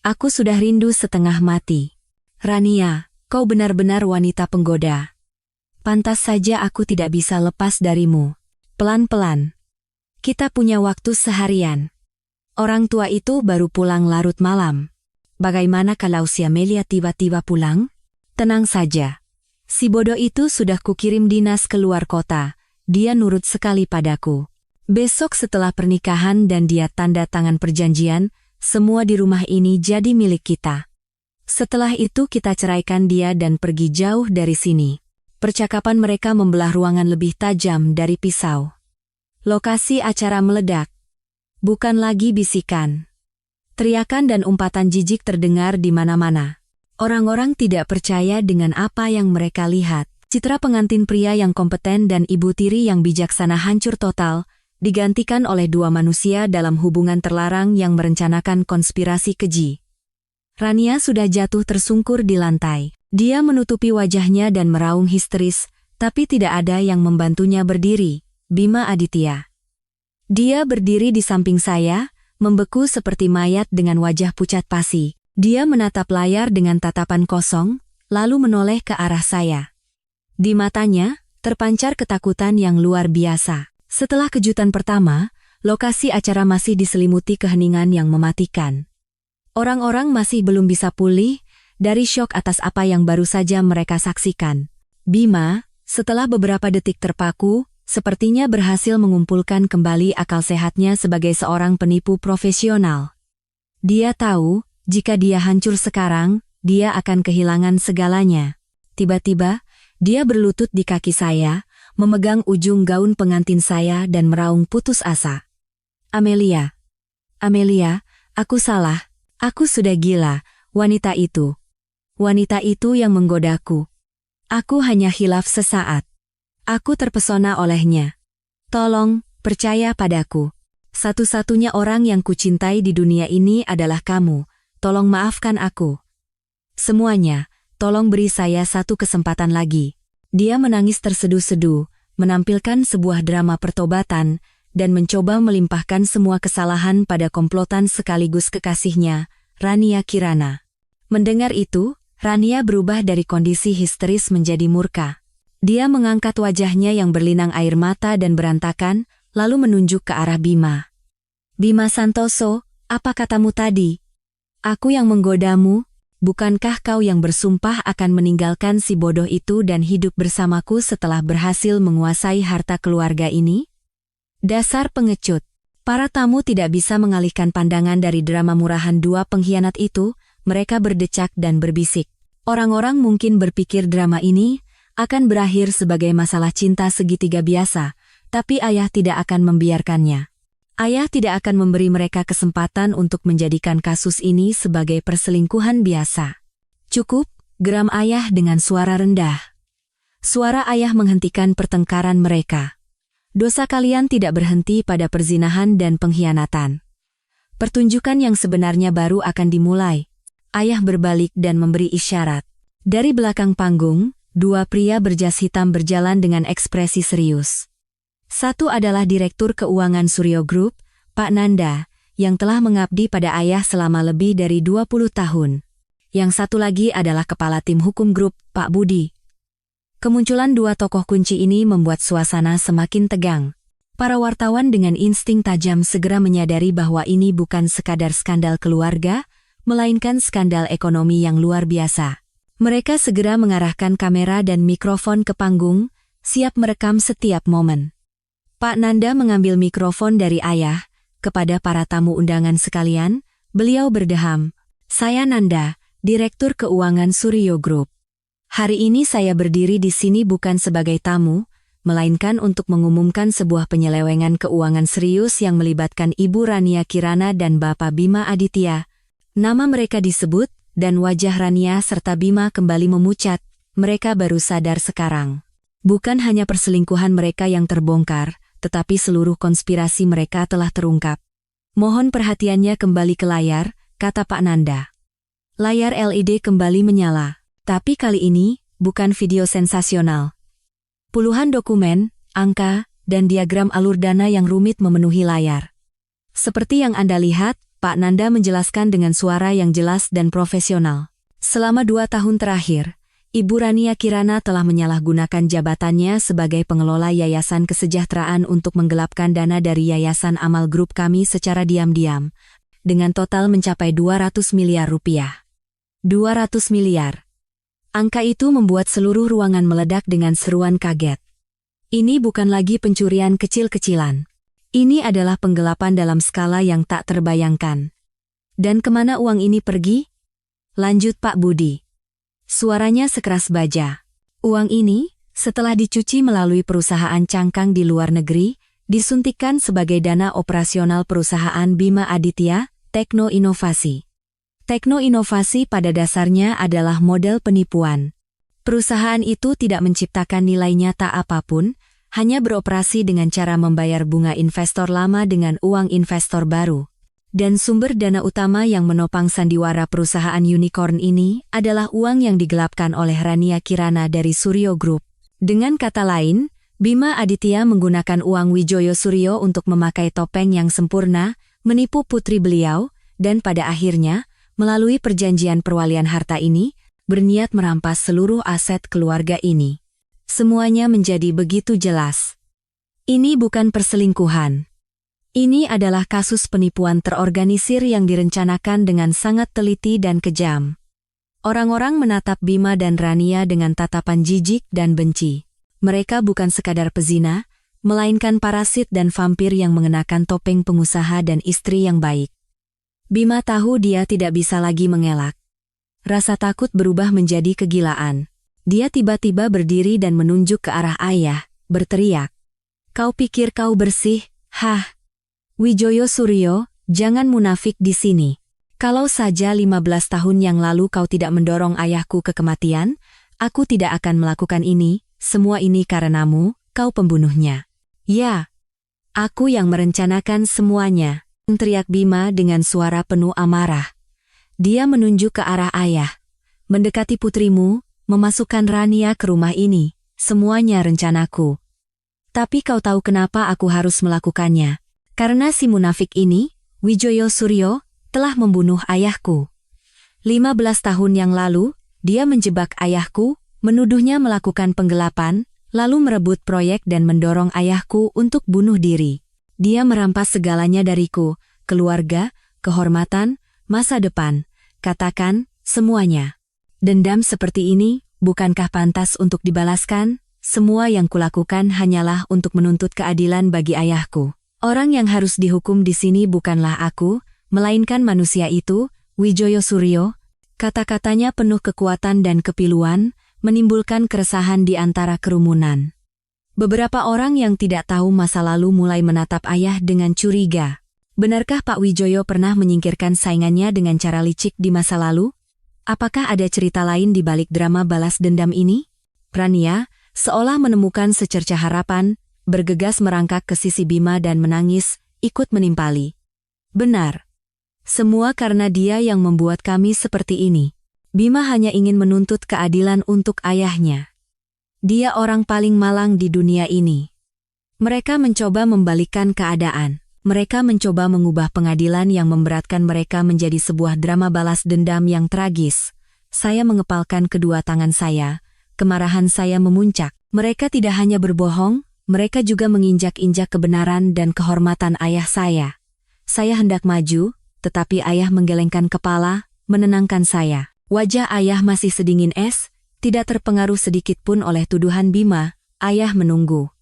Aku sudah rindu setengah mati. Rania, kau benar-benar wanita penggoda. Pantas saja aku tidak bisa lepas darimu. Pelan-pelan. Kita punya waktu seharian. Orang tua itu baru pulang larut malam. Bagaimana kalau si Amelia tiba-tiba pulang? Tenang saja. Si bodoh itu sudah kukirim dinas keluar kota. Dia nurut sekali padaku. Besok setelah pernikahan dan dia tanda tangan perjanjian, semua di rumah ini jadi milik kita. Setelah itu kita ceraikan dia dan pergi jauh dari sini. Percakapan mereka membelah ruangan lebih tajam dari pisau. Lokasi acara meledak. Bukan lagi bisikan. Teriakan dan umpatan jijik terdengar di mana-mana. Orang-orang tidak percaya dengan apa yang mereka lihat. Citra pengantin pria yang kompeten dan ibu tiri yang bijaksana hancur total, digantikan oleh dua manusia dalam hubungan terlarang yang merencanakan konspirasi keji. Rania sudah jatuh tersungkur di lantai. Dia menutupi wajahnya dan meraung histeris, tapi tidak ada yang membantunya berdiri. Bima Aditya. Dia berdiri di samping saya, membeku seperti mayat dengan wajah pucat pasi. Dia menatap layar dengan tatapan kosong, lalu menoleh ke arah saya. Di matanya, terpancar ketakutan yang luar biasa. Setelah kejutan pertama, lokasi acara masih diselimuti keheningan yang mematikan. Orang-orang masih belum bisa pulih dari syok atas apa yang baru saja mereka saksikan. Bima, setelah beberapa detik terpaku, sepertinya berhasil mengumpulkan kembali akal sehatnya sebagai seorang penipu profesional. Dia tahu, jika dia hancur sekarang, dia akan kehilangan segalanya. Tiba-tiba, dia berlutut di kaki saya, memegang ujung gaun pengantin saya dan meraung putus asa. Amelia, aku salah, aku sudah gila, wanita itu yang menggodaku. Aku hanya hilaf sesaat. Aku terpesona olehnya. Tolong, percaya padaku. Satu-satunya orang yang kucintai di dunia ini adalah kamu. Tolong maafkan aku. Semuanya, tolong beri saya satu kesempatan lagi. Dia menangis terseduh-seduh, menampilkan sebuah drama pertobatan, dan mencoba melimpahkan semua kesalahan pada komplotan sekaligus kekasihnya, Rania Kirana. Mendengar itu, Rania berubah dari kondisi histeris menjadi murka. Dia mengangkat wajahnya yang berlinang air mata dan berantakan, lalu menunjuk ke arah Bima. Bima Santoso, apa katamu tadi? Aku yang menggodamu, bukankah kau yang bersumpah akan meninggalkan si bodoh itu dan hidup bersamaku setelah berhasil menguasai harta keluarga ini? Dasar pengecut. Para tamu tidak bisa mengalihkan pandangan dari drama murahan dua pengkhianat itu. Mereka berdecak dan berbisik. Orang-orang mungkin berpikir drama ini akan berakhir sebagai masalah cinta segitiga biasa, tapi ayah tidak akan membiarkannya. Ayah tidak akan memberi mereka kesempatan untuk menjadikan kasus ini sebagai perselingkuhan biasa. Cukup, geram ayah dengan suara rendah. Suara ayah menghentikan pertengkaran mereka. Dosa kalian tidak berhenti pada perzinahan dan pengkhianatan. Pertunjukan yang sebenarnya baru akan dimulai. Ayah berbalik dan memberi isyarat. Dari belakang panggung, dua pria berjas hitam berjalan dengan ekspresi serius. Satu adalah Direktur Keuangan Suryo Group, Pak Nanda, yang telah mengabdi pada ayah selama lebih dari 20 tahun. Yang satu lagi adalah Kepala Tim Hukum Group, Pak Budi. Kemunculan dua tokoh kunci ini membuat suasana semakin tegang. Para wartawan dengan insting tajam segera menyadari bahwa ini bukan sekadar skandal keluarga, melainkan skandal ekonomi yang luar biasa. Mereka segera mengarahkan kamera dan mikrofon ke panggung, siap merekam setiap momen. Pak Nanda mengambil mikrofon dari ayah. Kepada para tamu undangan sekalian, beliau berdeham, "Saya Nanda, Direktur Keuangan Suryo Group. Hari ini saya berdiri di sini bukan sebagai tamu, melainkan untuk mengumumkan sebuah penyelewengan keuangan serius yang melibatkan Ibu Rania Kirana dan Bapak Bima Aditya." Nama mereka disebut, dan wajah Rania serta Bima kembali memucat. Mereka baru sadar sekarang. Bukan hanya perselingkuhan mereka yang terbongkar, tetapi seluruh konspirasi mereka telah terungkap. "Mohon perhatiannya kembali ke layar," kata Pak Nanda. Layar LED kembali menyala, tapi kali ini bukan video sensasional. Puluhan dokumen, angka, dan diagram alur dana yang rumit memenuhi layar. Seperti yang Anda lihat, Pak Nanda menjelaskan dengan suara yang jelas dan profesional. Selama 2 tahun terakhir, Ibu Rania Kirana telah menyalahgunakan jabatannya sebagai pengelola Yayasan Kesejahteraan untuk menggelapkan dana dari Yayasan Amal Group kami secara diam-diam, dengan total mencapai 200 miliar rupiah. 200 miliar. Angka itu membuat seluruh ruangan meledak dengan seruan kaget. Ini bukan lagi pencurian kecil-kecilan. Ini adalah penggelapan dalam skala yang tak terbayangkan. Dan kemana uang ini pergi? Lanjut Pak Budi. Suaranya sekeras baja. Uang ini, setelah dicuci melalui perusahaan cangkang di luar negeri, disuntikkan sebagai dana operasional perusahaan Bima Aditya, Tekno Inovasi. Tekno Inovasi pada dasarnya adalah model penipuan. Perusahaan itu tidak menciptakan nilai nyata apapun, hanya beroperasi dengan cara membayar bunga investor lama dengan uang investor baru. Dan sumber dana utama yang menopang sandiwara perusahaan unicorn ini adalah uang yang digelapkan oleh Rania Kirana dari Suryo Group. Dengan kata lain, Bima Aditya menggunakan uang Wijoyo Suryo untuk memakai topeng yang sempurna, menipu putri beliau, dan pada akhirnya, melalui perjanjian perwalian harta ini, berniat merampas seluruh aset keluarga ini. Semuanya menjadi begitu jelas. Ini bukan perselingkuhan. Ini adalah kasus penipuan terorganisir yang direncanakan dengan sangat teliti dan kejam. Orang-orang menatap Bima dan Rania dengan tatapan jijik dan benci. Mereka bukan sekadar pezina, melainkan parasit dan vampir yang mengenakan topeng pengusaha dan istri yang baik. Bima tahu dia tidak bisa lagi mengelak. Rasa takut berubah menjadi kegilaan. Dia tiba-tiba berdiri dan menunjuk ke arah ayah, berteriak. "Kau pikir kau bersih? Hah? Wijoyo Suryo, jangan munafik di sini. Kalau saja 15 tahun yang lalu kau tidak mendorong ayahku ke kematian, aku tidak akan melakukan ini, semua ini karenamu, kau pembunuhnya." "Ya, aku yang merencanakan semuanya," teriak Bima dengan suara penuh amarah. Dia menunjuk ke arah ayah. "Mendekati putrimu, memasukkan Rania ke rumah ini, semuanya rencanaku. Tapi kau tahu kenapa aku harus melakukannya? Karena si munafik ini, Wijoyo Suryo, telah membunuh ayahku. 15 tahun yang lalu, dia menjebak ayahku, menuduhnya melakukan penggelapan, lalu merebut proyek dan mendorong ayahku untuk bunuh diri. Dia merampas segalanya dariku, keluarga, kehormatan, masa depan, katakan, semuanya. Dendam seperti ini, bukankah pantas untuk dibalaskan? Semua yang kulakukan hanyalah untuk menuntut keadilan bagi ayahku. Orang yang harus dihukum di sini bukanlah aku, melainkan manusia itu, Wijoyo Suryo." Kata-katanya penuh kekuatan dan kepiluan, menimbulkan keresahan di antara kerumunan. Beberapa orang yang tidak tahu masa lalu mulai menatap ayah dengan curiga. Benarkah Pak Wijoyo pernah menyingkirkan saingannya dengan cara licik di masa lalu? Apakah ada cerita lain di balik drama balas dendam ini? Rania, seolah menemukan secercah harapan, bergegas merangkak ke sisi Bima dan menangis, ikut menimpali. "Benar. Semua karena dia yang membuat kami seperti ini. Bima hanya ingin menuntut keadilan untuk ayahnya. Dia orang paling malang di dunia ini." Mereka mencoba membalikkan keadaan. Mereka mencoba mengubah pengadilan yang memberatkan mereka menjadi sebuah drama balas dendam yang tragis. Saya mengepalkan kedua tangan saya. Kemarahan saya memuncak. Mereka tidak hanya berbohong, mereka juga menginjak-injak kebenaran dan kehormatan ayah saya. Saya hendak maju, tetapi ayah menggelengkan kepala, menenangkan saya. Wajah ayah masih sedingin es, tidak terpengaruh sedikit pun oleh tuduhan Bima. Ayah menunggu.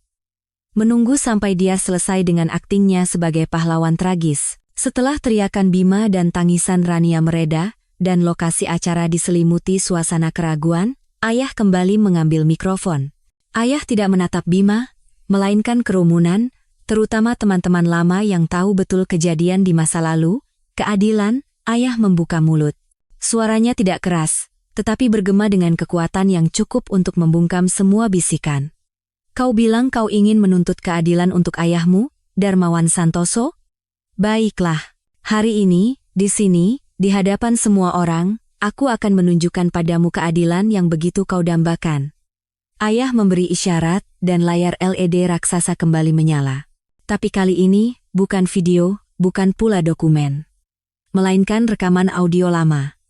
Menunggu sampai dia selesai dengan aktingnya sebagai pahlawan tragis. Setelah teriakan Bima dan tangisan Rania mereda, dan lokasi acara diselimuti suasana keraguan, ayah kembali mengambil mikrofon. Ayah tidak menatap Bima, melainkan kerumunan, terutama teman-teman lama yang tahu betul kejadian di masa lalu. Keadilan, ayah membuka mulut. Suaranya tidak keras, tetapi bergema dengan kekuatan yang cukup untuk membungkam semua bisikan. "Kau bilang kau ingin menuntut keadilan untuk ayahmu, Darmawan Santoso? Baiklah, hari ini, di sini, di hadapan semua orang, aku akan menunjukkan padamu keadilan yang begitu kau dambakan." Ayah memberi isyarat, dan layar LED raksasa kembali menyala. Tapi kali ini, bukan video, bukan pula dokumen, melainkan rekaman audio lama.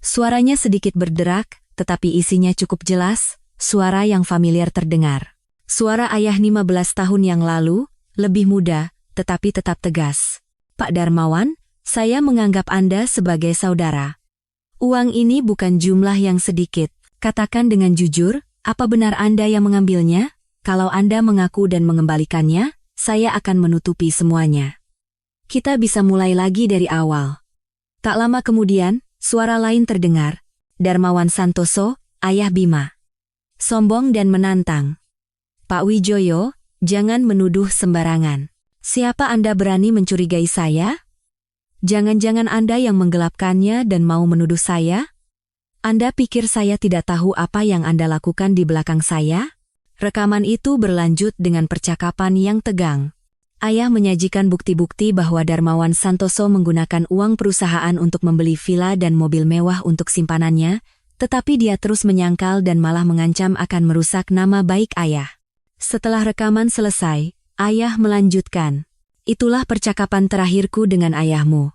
Suaranya sedikit berderak, tetapi isinya cukup jelas, suara yang familiar terdengar. Suara ayah 15 tahun yang lalu, lebih muda, tetapi tetap tegas. "Pak Darmawan, saya menganggap Anda sebagai saudara. Uang ini bukan jumlah yang sedikit. Katakan dengan jujur, apa benar Anda yang mengambilnya? Kalau Anda mengaku dan mengembalikannya, saya akan menutupi semuanya. Kita bisa mulai lagi dari awal. Tak lama kemudian, suara lain terdengar. Darmawan Santoso, ayah Bima. Sombong dan menantang. Pak Wijoyo, jangan menuduh sembarangan. Siapa Anda berani mencurigai saya? Jangan-jangan Anda yang menggelapkannya dan mau menuduh saya? Anda pikir saya tidak tahu apa yang Anda lakukan di belakang saya? Rekaman itu berlanjut dengan percakapan yang tegang. Ayah menyajikan bukti-bukti bahwa Darmawan Santoso menggunakan uang perusahaan untuk membeli villa dan mobil mewah untuk simpanannya, tetapi dia terus menyangkal dan malah mengancam akan merusak nama baik ayah. Setelah rekaman selesai, ayah melanjutkan. Itulah percakapan terakhirku dengan ayahmu.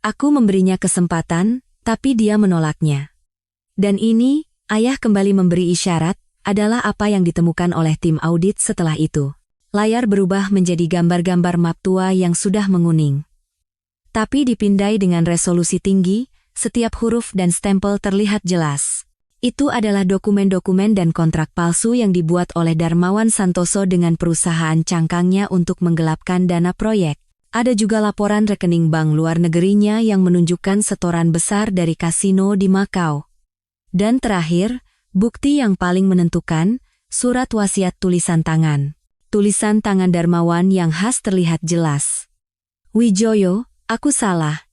Aku memberinya kesempatan, tapi dia menolaknya. Dan ini, ayah kembali memberi isyarat, adalah apa yang ditemukan oleh tim audit setelah itu. Layar berubah menjadi gambar-gambar map tua yang sudah menguning. Tapi dipindai dengan resolusi tinggi, setiap huruf dan stempel terlihat jelas. Itu adalah dokumen-dokumen dan kontrak palsu yang dibuat oleh Darmawan Santoso dengan perusahaan cangkangnya untuk menggelapkan dana proyek. Ada juga laporan rekening bank luar negerinya yang menunjukkan setoran besar dari kasino di Makau. Dan terakhir, bukti yang paling menentukan, surat wasiat tulisan tangan. Tulisan tangan Darmawan yang khas terlihat jelas. Wijoyo, aku salah.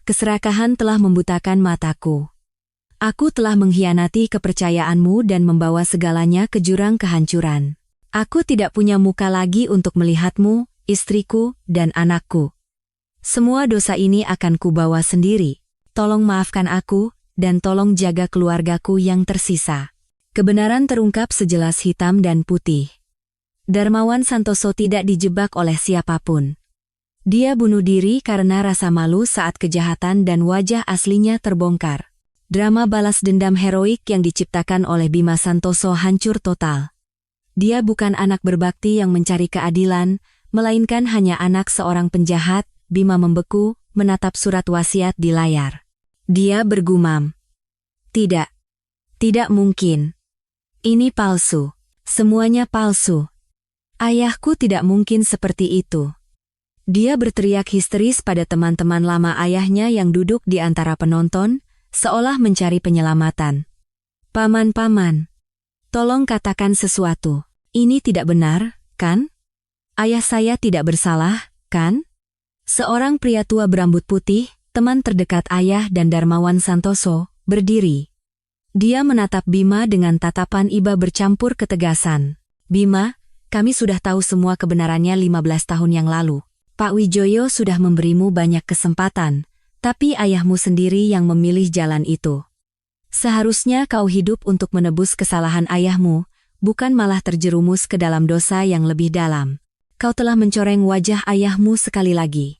Keserakahan telah membutakan mataku. Aku telah mengkhianati kepercayaanmu dan membawa segalanya ke jurang kehancuran. Aku tidak punya muka lagi untuk melihatmu, istriku, dan anakku. Semua dosa ini akan kubawa sendiri. Tolong maafkan aku, dan tolong jaga keluargaku yang tersisa. Kebenaran terungkap sejelas hitam dan putih. Darmawan Santoso tidak dijebak oleh siapapun. Dia bunuh diri karena rasa malu saat kejahatan dan wajah aslinya terbongkar. Drama balas dendam heroik yang diciptakan oleh Bima Santoso hancur total. Dia bukan anak berbakti yang mencari keadilan, melainkan hanya anak seorang penjahat. Bima membeku, menatap surat wasiat di layar. Dia bergumam. Tidak. Tidak mungkin. Ini palsu. Semuanya palsu. Ayahku tidak mungkin seperti itu. Dia berteriak histeris pada teman-teman lama ayahnya yang duduk di antara penonton, seolah mencari penyelamatan. Paman-paman, tolong katakan sesuatu. Ini tidak benar, kan? Ayah saya tidak bersalah, kan? Seorang pria tua berambut putih, teman terdekat ayah dan Darmawan Santoso, berdiri. Dia menatap Bima dengan tatapan iba bercampur ketegasan. Bima, kami sudah tahu semua kebenarannya 15 tahun yang lalu. Pak Wijoyo sudah memberimu banyak kesempatan, tapi ayahmu sendiri yang memilih jalan itu. Seharusnya kau hidup untuk menebus kesalahan ayahmu, bukan malah terjerumus ke dalam dosa yang lebih dalam. Kau telah mencoreng wajah ayahmu sekali lagi.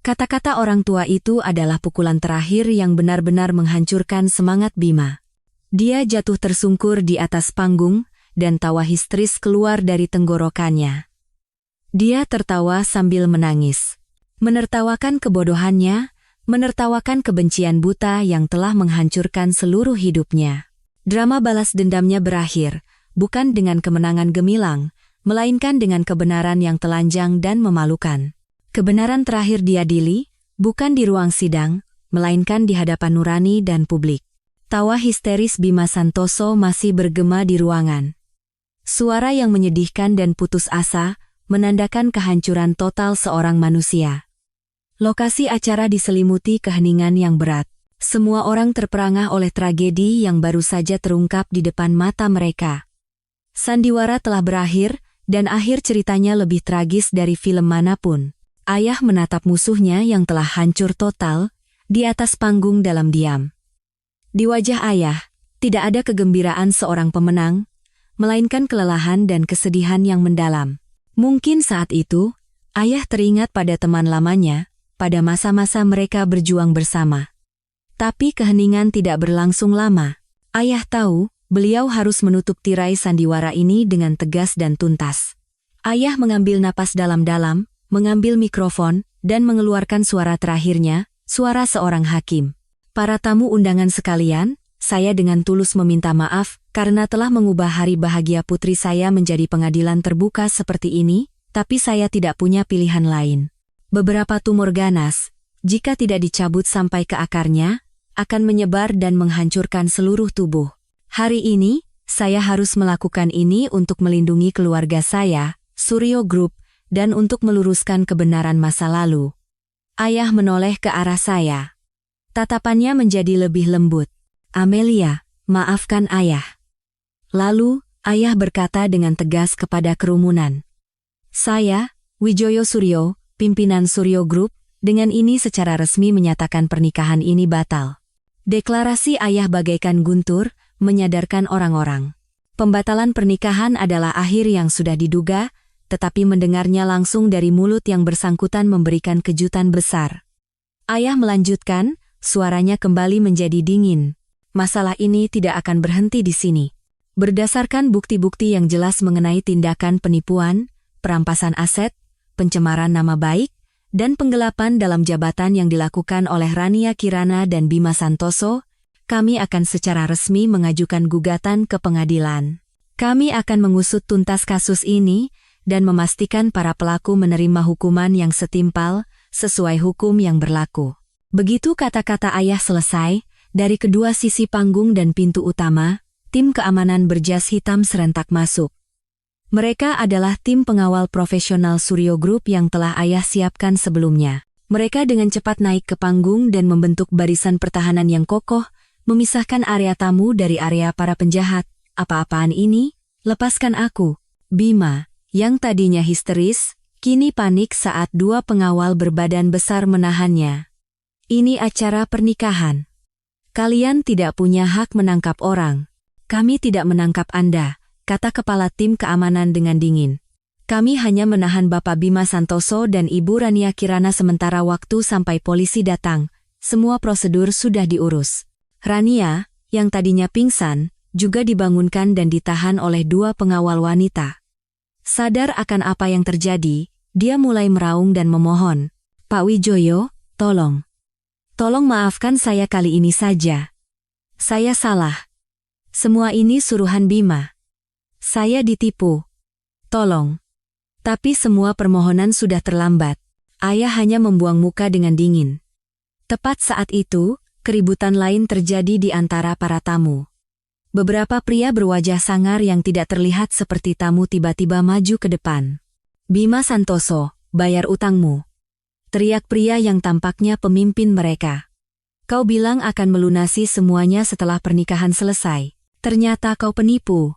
Kata-kata orang tua itu adalah pukulan terakhir yang benar-benar menghancurkan semangat Bima. Dia jatuh tersungkur di atas panggung, dan tawa histeris keluar dari tenggorokannya. Dia tertawa sambil menangis. Menertawakan kebodohannya, menertawakan kebencian buta yang telah menghancurkan seluruh hidupnya. Drama balas dendamnya berakhir, bukan dengan kemenangan gemilang, melainkan dengan kebenaran yang telanjang dan memalukan. Kebenaran terakhir diadili, bukan di ruang sidang, melainkan di hadapan nurani dan publik. Tawa histeris Bima Santoso masih bergema di ruangan. Suara yang menyedihkan dan putus asa, menandakan kehancuran total seorang manusia. Lokasi acara diselimuti keheningan yang berat. Semua orang terperangah oleh tragedi yang baru saja terungkap di depan mata mereka. Sandiwara telah berakhir, dan akhir ceritanya lebih tragis dari film manapun. Ayah menatap musuhnya yang telah hancur total, di atas panggung dalam diam. Di wajah ayah, tidak ada kegembiraan seorang pemenang, melainkan kelelahan dan kesedihan yang mendalam. Mungkin saat itu, ayah teringat pada teman lamanya, pada masa-masa mereka berjuang bersama. Tapi keheningan tidak berlangsung lama. Ayah tahu, beliau harus menutup tirai sandiwara ini dengan tegas dan tuntas. Ayah mengambil napas dalam-dalam, mengambil mikrofon, dan mengeluarkan suara terakhirnya, suara seorang hakim. Para tamu undangan sekalian, saya dengan tulus meminta maaf karena telah mengubah hari bahagia putri saya menjadi pengadilan terbuka seperti ini, tapi saya tidak punya pilihan lain. Beberapa tumor ganas, jika tidak dicabut sampai ke akarnya, akan menyebar dan menghancurkan seluruh tubuh. Hari ini, saya harus melakukan ini untuk melindungi keluarga saya, Suryo Group, dan untuk meluruskan kebenaran masa lalu. Ayah menoleh ke arah saya. Tatapannya menjadi lebih lembut. Amelia, maafkan ayah. Lalu, ayah berkata dengan tegas kepada kerumunan. Saya, Wijoyo Suryo, pimpinan Suryo Group, dengan ini secara resmi menyatakan pernikahan ini batal. Deklarasi ayah bagaikan guntur, menyadarkan orang-orang. Pembatalan pernikahan adalah akhir yang sudah diduga, tetapi mendengarnya langsung dari mulut yang bersangkutan memberikan kejutan besar. Ayah melanjutkan, suaranya kembali menjadi dingin. Masalah ini tidak akan berhenti di sini. Berdasarkan bukti-bukti yang jelas mengenai tindakan penipuan, perampasan aset, pencemaran nama baik, dan penggelapan dalam jabatan yang dilakukan oleh Rania Kirana dan Bima Santoso, kami akan secara resmi mengajukan gugatan ke pengadilan. Kami akan mengusut tuntas kasus ini dan memastikan para pelaku menerima hukuman yang setimpal sesuai hukum yang berlaku. Begitu kata-kata ayah selesai, dari kedua sisi panggung dan pintu utama, tim keamanan berjas hitam serentak masuk. Mereka adalah tim pengawal profesional Suryo Group yang telah ayah siapkan sebelumnya. Mereka dengan cepat naik ke panggung dan membentuk barisan pertahanan yang kokoh, memisahkan area tamu dari area para penjahat. Apa-apaan ini? Lepaskan aku. Bima, yang tadinya histeris, kini panik saat dua pengawal berbadan besar menahannya. Ini acara pernikahan. Kalian tidak punya hak menangkap orang. Kami tidak menangkap Anda, kata kepala tim keamanan dengan dingin. Kami hanya menahan Bapak Bima Santoso dan Ibu Rania Kirana sementara waktu sampai polisi datang. Semua prosedur sudah diurus. Rania, yang tadinya pingsan, juga dibangunkan dan ditahan oleh dua pengawal wanita. Sadar akan apa yang terjadi, dia mulai meraung dan memohon. Pak Wijoyo, tolong. Tolong maafkan saya kali ini saja. Saya salah. Semua ini suruhan Bima. Saya ditipu. Tolong. Tapi semua permohonan sudah terlambat. Ayah hanya membuang muka dengan dingin. Tepat saat itu, keributan lain terjadi di antara para tamu. Beberapa pria berwajah sangar yang tidak terlihat seperti tamu tiba-tiba maju ke depan. Bima Santoso, bayar utangmu. Teriak pria yang tampaknya pemimpin mereka. Kau bilang akan melunasi semuanya setelah pernikahan selesai. Ternyata kau penipu.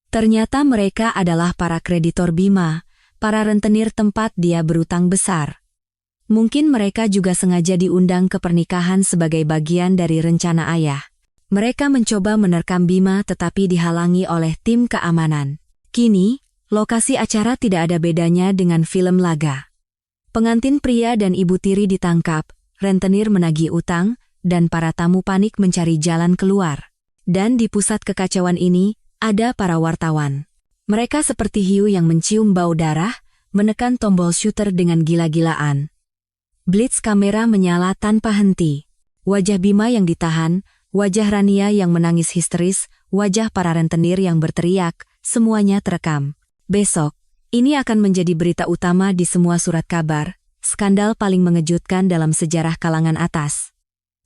Ternyata mereka adalah para kreditor Bima, para rentenir tempat dia berutang besar. Mungkin mereka juga sengaja diundang ke pernikahan sebagai bagian dari rencana ayah. Mereka mencoba menerkam Bima tetapi dihalangi oleh tim keamanan. Kini, lokasi acara tidak ada bedanya dengan film laga. Pengantin pria dan ibu tiri ditangkap, rentenir menagih utang, dan para tamu panik mencari jalan keluar. Dan di pusat kekacauan ini, ada para wartawan. Mereka seperti hiu yang mencium bau darah, menekan tombol shooter dengan gila-gilaan. Blitz kamera menyala tanpa henti. Wajah Bima yang ditahan, wajah Rania yang menangis histeris, wajah para rentenir yang berteriak, semuanya terekam. Besok, ini akan menjadi berita utama di semua surat kabar, skandal paling mengejutkan dalam sejarah kalangan atas.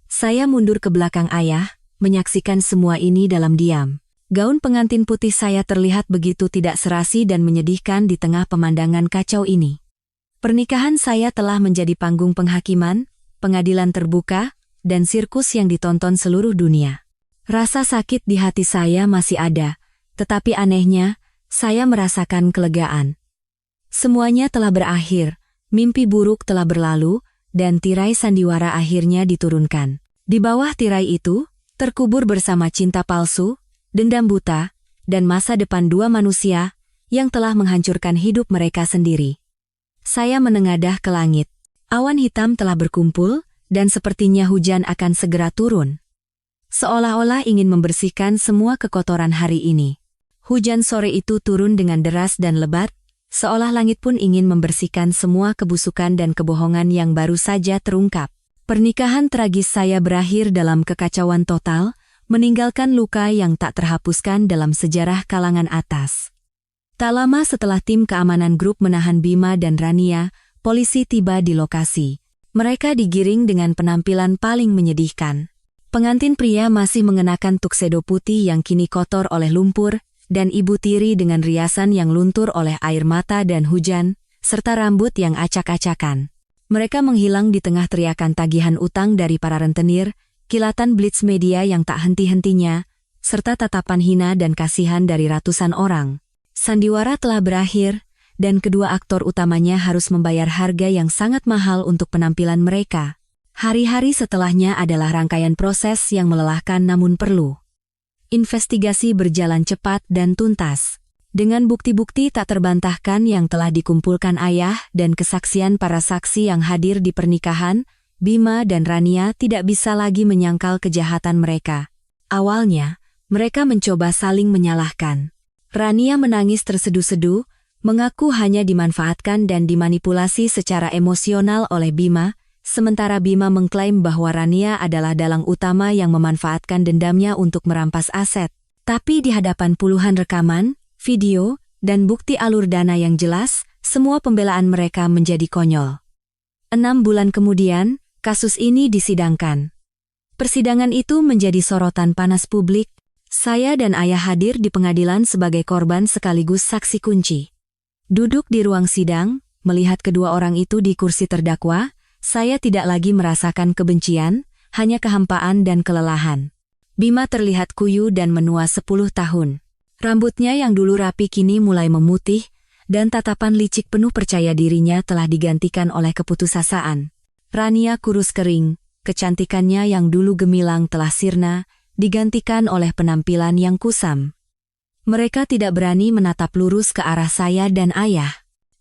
Saya mundur ke belakang ayah, menyaksikan semua ini dalam diam. Gaun pengantin putih saya terlihat begitu tidak serasi dan menyedihkan di tengah pemandangan kacau ini. Pernikahan saya telah menjadi panggung penghakiman, pengadilan terbuka, dan sirkus yang ditonton seluruh dunia. Rasa sakit di hati saya masih ada, tetapi anehnya, saya merasakan kelegaan. Semuanya telah berakhir, mimpi buruk telah berlalu, dan tirai sandiwara akhirnya diturunkan. Di bawah tirai itu, terkubur bersama cinta palsu, dendam buta, dan masa depan dua manusia yang telah menghancurkan hidup mereka sendiri. Saya menengadah ke langit. Awan hitam telah berkumpul, dan sepertinya hujan akan segera turun. Seolah-olah ingin membersihkan semua kekotoran hari ini. Hujan sore itu turun dengan deras dan lebat, seolah langit pun ingin membersihkan semua kebusukan dan kebohongan yang baru saja terungkap. Pernikahan tragis saya berakhir dalam kekacauan total, meninggalkan luka yang tak terhapuskan dalam sejarah kalangan atas. Tak lama setelah tim keamanan grup menahan Bima dan Rania, polisi tiba di lokasi. Mereka digiring dengan penampilan paling menyedihkan. Pengantin pria masih mengenakan tuxedo putih yang kini kotor oleh lumpur, dan ibu tiri dengan riasan yang luntur oleh air mata dan hujan, serta rambut yang acak-acakan. Mereka menghilang di tengah teriakan tagihan utang dari para rentenir, kilatan blitz media yang tak henti-hentinya, serta tatapan hina dan kasihan dari ratusan orang. Sandiwara telah berakhir, dan kedua aktor utamanya harus membayar harga yang sangat mahal untuk penampilan mereka. Hari-hari setelahnya adalah rangkaian proses yang melelahkan namun perlu. Investigasi berjalan cepat dan tuntas. Dengan bukti-bukti tak terbantahkan yang telah dikumpulkan ayah dan kesaksian para saksi yang hadir di pernikahan, Bima dan Rania tidak bisa lagi menyangkal kejahatan mereka. Awalnya, mereka mencoba saling menyalahkan. Rania menangis terseduh-seduh, mengaku hanya dimanfaatkan dan dimanipulasi secara emosional oleh Bima, sementara Bima mengklaim bahwa Rania adalah dalang utama yang memanfaatkan dendamnya untuk merampas aset. Tapi di hadapan puluhan rekaman, video, dan bukti alur dana yang jelas, semua pembelaan mereka menjadi konyol. 6 bulan kemudian, kasus ini disidangkan. Persidangan itu menjadi sorotan panas publik. Saya dan ayah hadir di pengadilan sebagai korban sekaligus saksi kunci. Duduk di ruang sidang, melihat kedua orang itu di kursi terdakwa, saya tidak lagi merasakan kebencian, hanya kehampaan dan kelelahan. Bima terlihat kuyu dan menua 10 tahun. Rambutnya yang dulu rapi kini mulai memutih, dan tatapan licik penuh percaya dirinya telah digantikan oleh keputusasaan. Rania kurus kering, kecantikannya yang dulu gemilang telah sirna, digantikan oleh penampilan yang kusam. Mereka tidak berani menatap lurus ke arah saya dan ayah.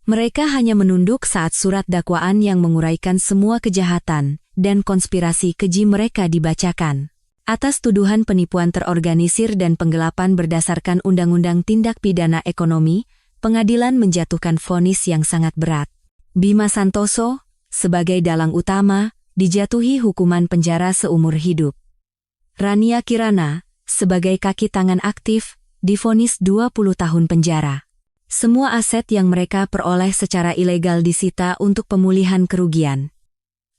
Mereka hanya menunduk saat surat dakwaan yang menguraikan semua kejahatan dan konspirasi keji mereka dibacakan. Atas tuduhan penipuan terorganisir dan penggelapan berdasarkan Undang-Undang Tindak Pidana Ekonomi, pengadilan menjatuhkan vonis yang sangat berat. Bima Santoso, sebagai dalang utama, dijatuhi hukuman penjara seumur hidup. Rania Kirana, sebagai kaki tangan aktif, divonis 20 tahun penjara. Semua aset yang mereka peroleh secara ilegal disita untuk pemulihan kerugian.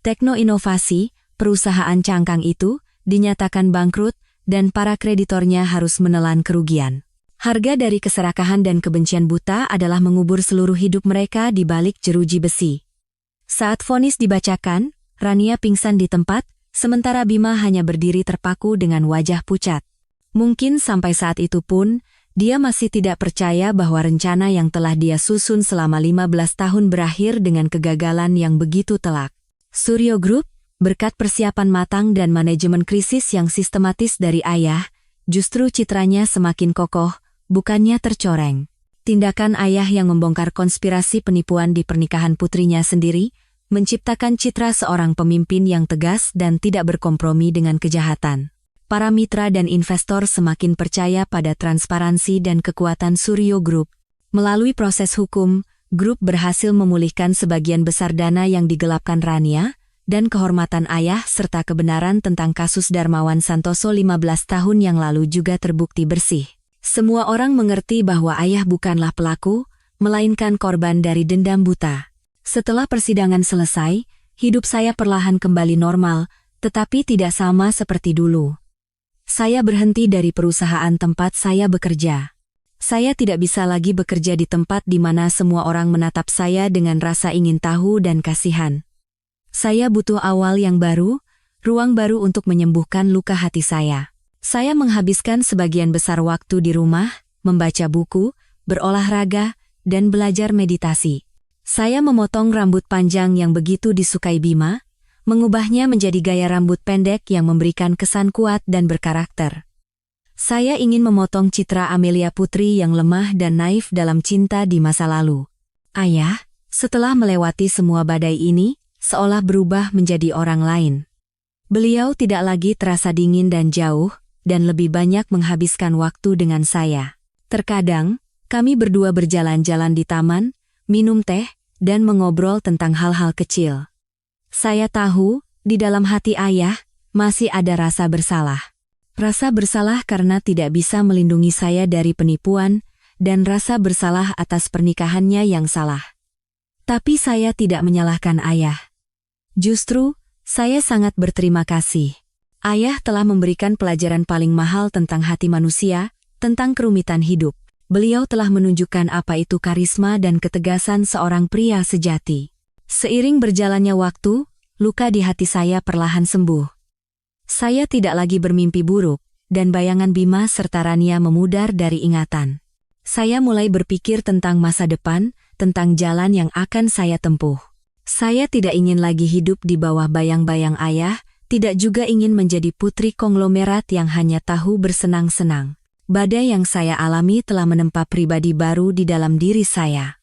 Tekno Inovasi, perusahaan cangkang itu, dinyatakan bangkrut, dan para kreditornya harus menelan kerugian. Harga dari keserakahan dan kebencian buta adalah mengubur seluruh hidup mereka di balik jeruji besi. Saat vonis dibacakan, Rania pingsan di tempat, sementara Bima hanya berdiri terpaku dengan wajah pucat. Mungkin sampai saat itu pun, dia masih tidak percaya bahwa rencana yang telah dia susun selama 15 tahun berakhir dengan kegagalan yang begitu telak. Suryo Group, berkat persiapan matang dan manajemen krisis yang sistematis dari ayah, justru citranya semakin kokoh, bukannya tercoreng. Tindakan ayah yang membongkar konspirasi penipuan di pernikahan putrinya sendiri, menciptakan citra seorang pemimpin yang tegas dan tidak berkompromi dengan kejahatan. Para mitra dan investor semakin percaya pada transparansi dan kekuatan Suryo Group. Melalui proses hukum, grup berhasil memulihkan sebagian besar dana yang digelapkan Rania, dan kehormatan ayah serta kebenaran tentang kasus Darmawan Santoso 15 tahun yang lalu juga terbukti bersih. Semua orang mengerti bahwa ayah bukanlah pelaku, melainkan korban dari dendam buta. Setelah persidangan selesai, hidup saya perlahan kembali normal, tetapi tidak sama seperti dulu. Saya berhenti dari perusahaan tempat saya bekerja. Saya tidak bisa lagi bekerja di tempat di mana semua orang menatap saya dengan rasa ingin tahu dan kasihan. Saya butuh awal yang baru, ruang baru untuk menyembuhkan luka hati saya. Saya menghabiskan sebagian besar waktu di rumah, membaca buku, berolahraga, dan belajar meditasi. Saya memotong rambut panjang yang begitu disukai Bima, mengubahnya menjadi gaya rambut pendek yang memberikan kesan kuat dan berkarakter. Saya ingin memotong citra Amelia Putri yang lemah dan naif dalam cinta di masa lalu. Ayah, setelah melewati semua badai ini, seolah berubah menjadi orang lain. Beliau tidak lagi terasa dingin dan jauh, dan lebih banyak menghabiskan waktu dengan saya. Terkadang, kami berdua berjalan-jalan di taman, minum teh, dan mengobrol tentang hal-hal kecil. Saya tahu, di dalam hati ayah, masih ada rasa bersalah. Rasa bersalah karena tidak bisa melindungi saya dari penipuan, dan rasa bersalah atas pernikahannya yang salah. Tapi saya tidak menyalahkan ayah. Justru, saya sangat berterima kasih. Ayah telah memberikan pelajaran paling mahal tentang hati manusia, tentang kerumitan hidup. Beliau telah menunjukkan apa itu karisma dan ketegasan seorang pria sejati. Seiring berjalannya waktu, luka di hati saya perlahan sembuh. Saya tidak lagi bermimpi buruk, dan bayangan Bima serta Rania memudar dari ingatan. Saya mulai berpikir tentang masa depan, tentang jalan yang akan saya tempuh. Saya tidak ingin lagi hidup di bawah bayang-bayang ayah, tidak juga ingin menjadi putri konglomerat yang hanya tahu bersenang-senang. Badai yang saya alami telah menempa pribadi baru di dalam diri saya.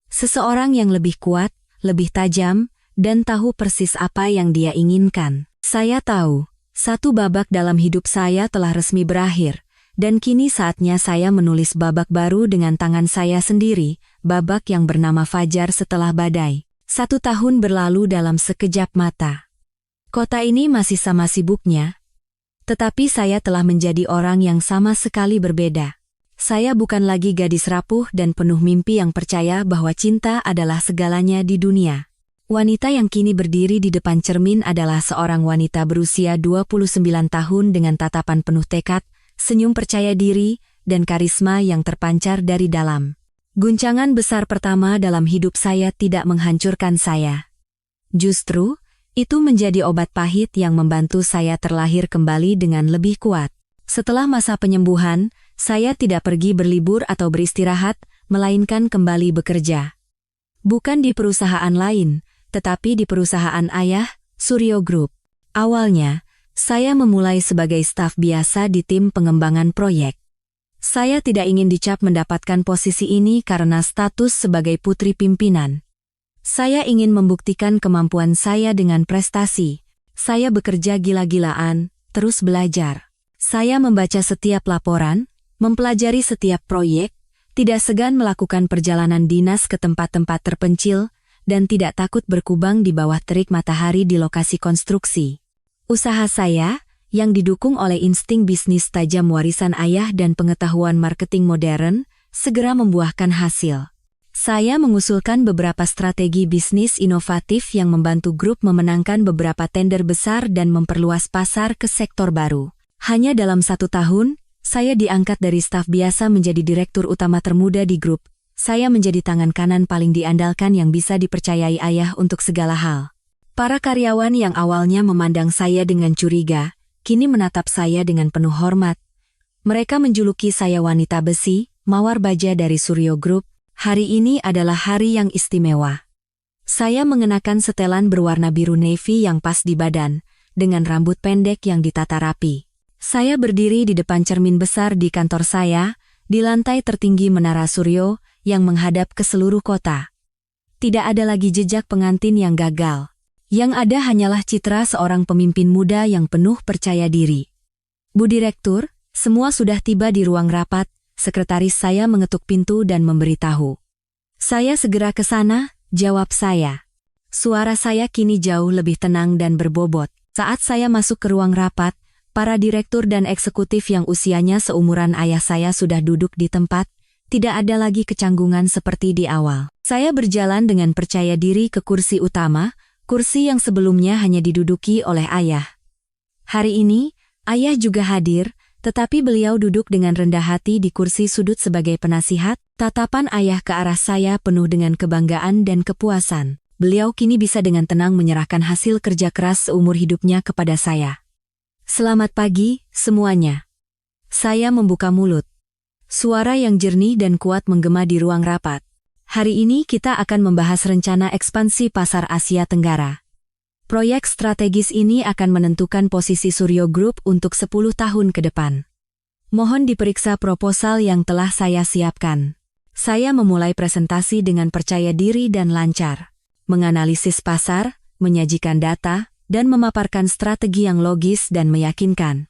Seseorang yang lebih kuat, lebih tajam, dan tahu persis apa yang dia inginkan. Saya tahu, satu babak dalam hidup saya telah resmi berakhir. Dan kini saatnya saya menulis babak baru dengan tangan saya sendiri, babak yang bernama Fajar setelah badai. 1 tahun berlalu dalam sekejap mata. Kota ini masih sama sibuknya, tetapi saya telah menjadi orang yang sama sekali berbeda. Saya bukan lagi gadis rapuh dan penuh mimpi yang percaya bahwa cinta adalah segalanya di dunia. Wanita yang kini berdiri di depan cermin adalah seorang wanita berusia 29 tahun dengan tatapan penuh tekad, senyum percaya diri, dan karisma yang terpancar dari dalam. Guncangan besar pertama dalam hidup saya tidak menghancurkan saya. Justru, itu menjadi obat pahit yang membantu saya terlahir kembali dengan lebih kuat. Setelah masa penyembuhan, saya tidak pergi berlibur atau beristirahat, melainkan kembali bekerja. Bukan di perusahaan lain, tetapi di perusahaan ayah, Suryo Group. Awalnya, saya memulai sebagai staf biasa di tim pengembangan proyek. Saya tidak ingin dicap mendapatkan posisi ini karena status sebagai putri pimpinan. Saya ingin membuktikan kemampuan saya dengan prestasi. Saya bekerja gila-gilaan, terus belajar. Saya membaca setiap laporan, mempelajari setiap proyek, tidak segan melakukan perjalanan dinas ke tempat-tempat terpencil, dan tidak takut berkubang di bawah terik matahari di lokasi konstruksi. Usaha saya, yang didukung oleh insting bisnis tajam warisan ayah dan pengetahuan marketing modern, segera membuahkan hasil. Saya mengusulkan beberapa strategi bisnis inovatif yang membantu grup memenangkan beberapa tender besar dan memperluas pasar ke sektor baru. Hanya dalam 1 tahun, saya diangkat dari staf biasa menjadi direktur utama termuda di grup. Saya menjadi tangan kanan paling diandalkan yang bisa dipercayai ayah untuk segala hal. Para karyawan yang awalnya memandang saya dengan curiga, kini menatap saya dengan penuh hormat. Mereka menjuluki saya wanita besi, mawar baja dari Suryo Group. Hari ini adalah hari yang istimewa. Saya mengenakan setelan berwarna biru navy yang pas di badan, dengan rambut pendek yang ditata rapi. Saya berdiri di depan cermin besar di kantor saya, di lantai tertinggi Menara Suryo, yang menghadap ke seluruh kota. Tidak ada lagi jejak pengantin yang gagal. Yang ada hanyalah citra seorang pemimpin muda yang penuh percaya diri. Bu Direktur, semua sudah tiba di ruang rapat, sekretaris saya mengetuk pintu dan memberitahu. Saya segera ke sana, jawab saya. Suara saya kini jauh lebih tenang dan berbobot. Saat saya masuk ke ruang rapat, para direktur dan eksekutif yang usianya seumuran ayah saya sudah duduk di tempat, tidak ada lagi kecanggungan seperti di awal. Saya berjalan dengan percaya diri ke kursi utama, kursi yang sebelumnya hanya diduduki oleh ayah. Hari ini, ayah juga hadir, tetapi beliau duduk dengan rendah hati di kursi sudut sebagai penasihat. Tatapan ayah ke arah saya penuh dengan kebanggaan dan kepuasan. Beliau kini bisa dengan tenang menyerahkan hasil kerja keras seumur hidupnya kepada saya. Selamat pagi, semuanya. Saya membuka mulut. Suara yang jernih dan kuat menggema di ruang rapat. Hari ini kita akan membahas rencana ekspansi pasar Asia Tenggara. Proyek strategis ini akan menentukan posisi Suryo Group untuk 10 tahun ke depan. Mohon diperiksa proposal yang telah saya siapkan. Saya memulai presentasi dengan percaya diri dan lancar. Menganalisis pasar, menyajikan data, dan memaparkan strategi yang logis dan meyakinkan.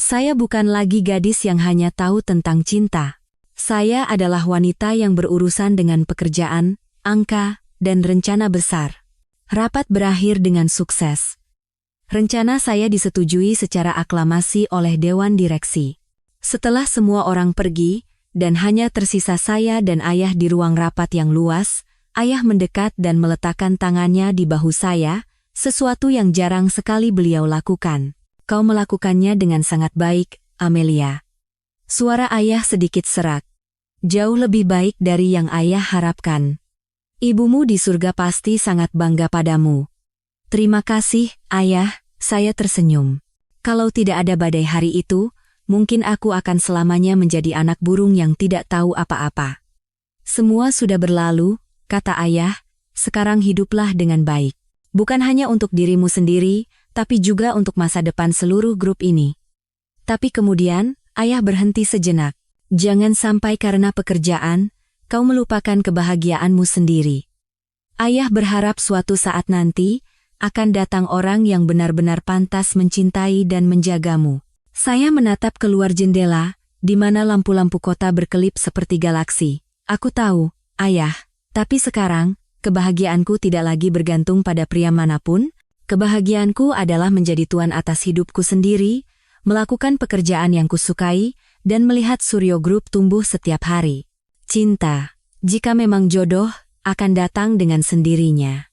Saya bukan lagi gadis yang hanya tahu tentang cinta. Saya adalah wanita yang berurusan dengan pekerjaan, angka, dan rencana besar. Rapat berakhir dengan sukses. Rencana saya disetujui secara aklamasi oleh Dewan Direksi. Setelah semua orang pergi, dan hanya tersisa saya dan ayah di ruang rapat yang luas, ayah mendekat dan meletakkan tangannya di bahu saya, sesuatu yang jarang sekali beliau lakukan. Kau melakukannya dengan sangat baik, Amelia. Suara ayah sedikit serak. Jauh lebih baik dari yang ayah harapkan. Ibumu di surga pasti sangat bangga padamu. Terima kasih, ayah, saya tersenyum. Kalau tidak ada badai hari itu, mungkin aku akan selamanya menjadi anak burung yang tidak tahu apa-apa. Semua sudah berlalu, kata ayah, sekarang hiduplah dengan baik. Bukan hanya untuk dirimu sendiri, tapi juga untuk masa depan seluruh grup ini. Tapi kemudian, ayah berhenti sejenak. Jangan sampai karena pekerjaan, kau melupakan kebahagiaanmu sendiri. Ayah berharap suatu saat nanti, akan datang orang yang benar-benar pantas mencintai dan menjagamu. Saya menatap keluar jendela, di mana lampu-lampu kota berkelip seperti galaksi. Aku tahu, ayah, tapi sekarang, kebahagiaanku tidak lagi bergantung pada pria manapun. Kebahagiaanku adalah menjadi tuan atas hidupku sendiri, melakukan pekerjaan yang kusukai, dan melihat Suryo Group tumbuh setiap hari. Cinta, jika memang jodoh, akan datang dengan sendirinya.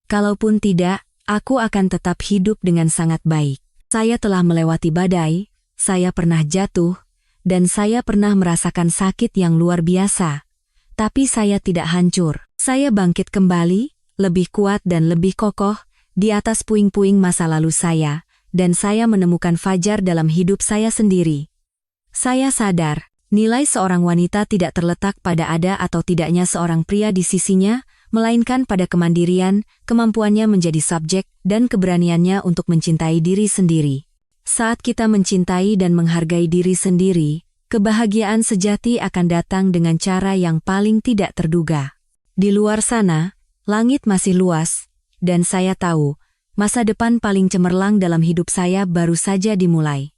Kalaupun tidak, aku akan tetap hidup dengan sangat baik. Saya telah melewati badai, saya pernah jatuh, dan saya pernah merasakan sakit yang luar biasa. Tapi saya tidak hancur. Saya bangkit kembali, lebih kuat dan lebih kokoh, di atas puing-puing masa lalu saya, dan saya menemukan fajar dalam hidup saya sendiri. Saya sadar, nilai seorang wanita tidak terletak pada ada atau tidaknya seorang pria di sisinya, melainkan pada kemandirian, kemampuannya menjadi subjek, dan keberaniannya untuk mencintai diri sendiri. Saat kita mencintai dan menghargai diri sendiri, kebahagiaan sejati akan datang dengan cara yang paling tidak terduga. Di luar sana, langit masih luas, dan saya tahu, masa depan paling cemerlang dalam hidup saya baru saja dimulai.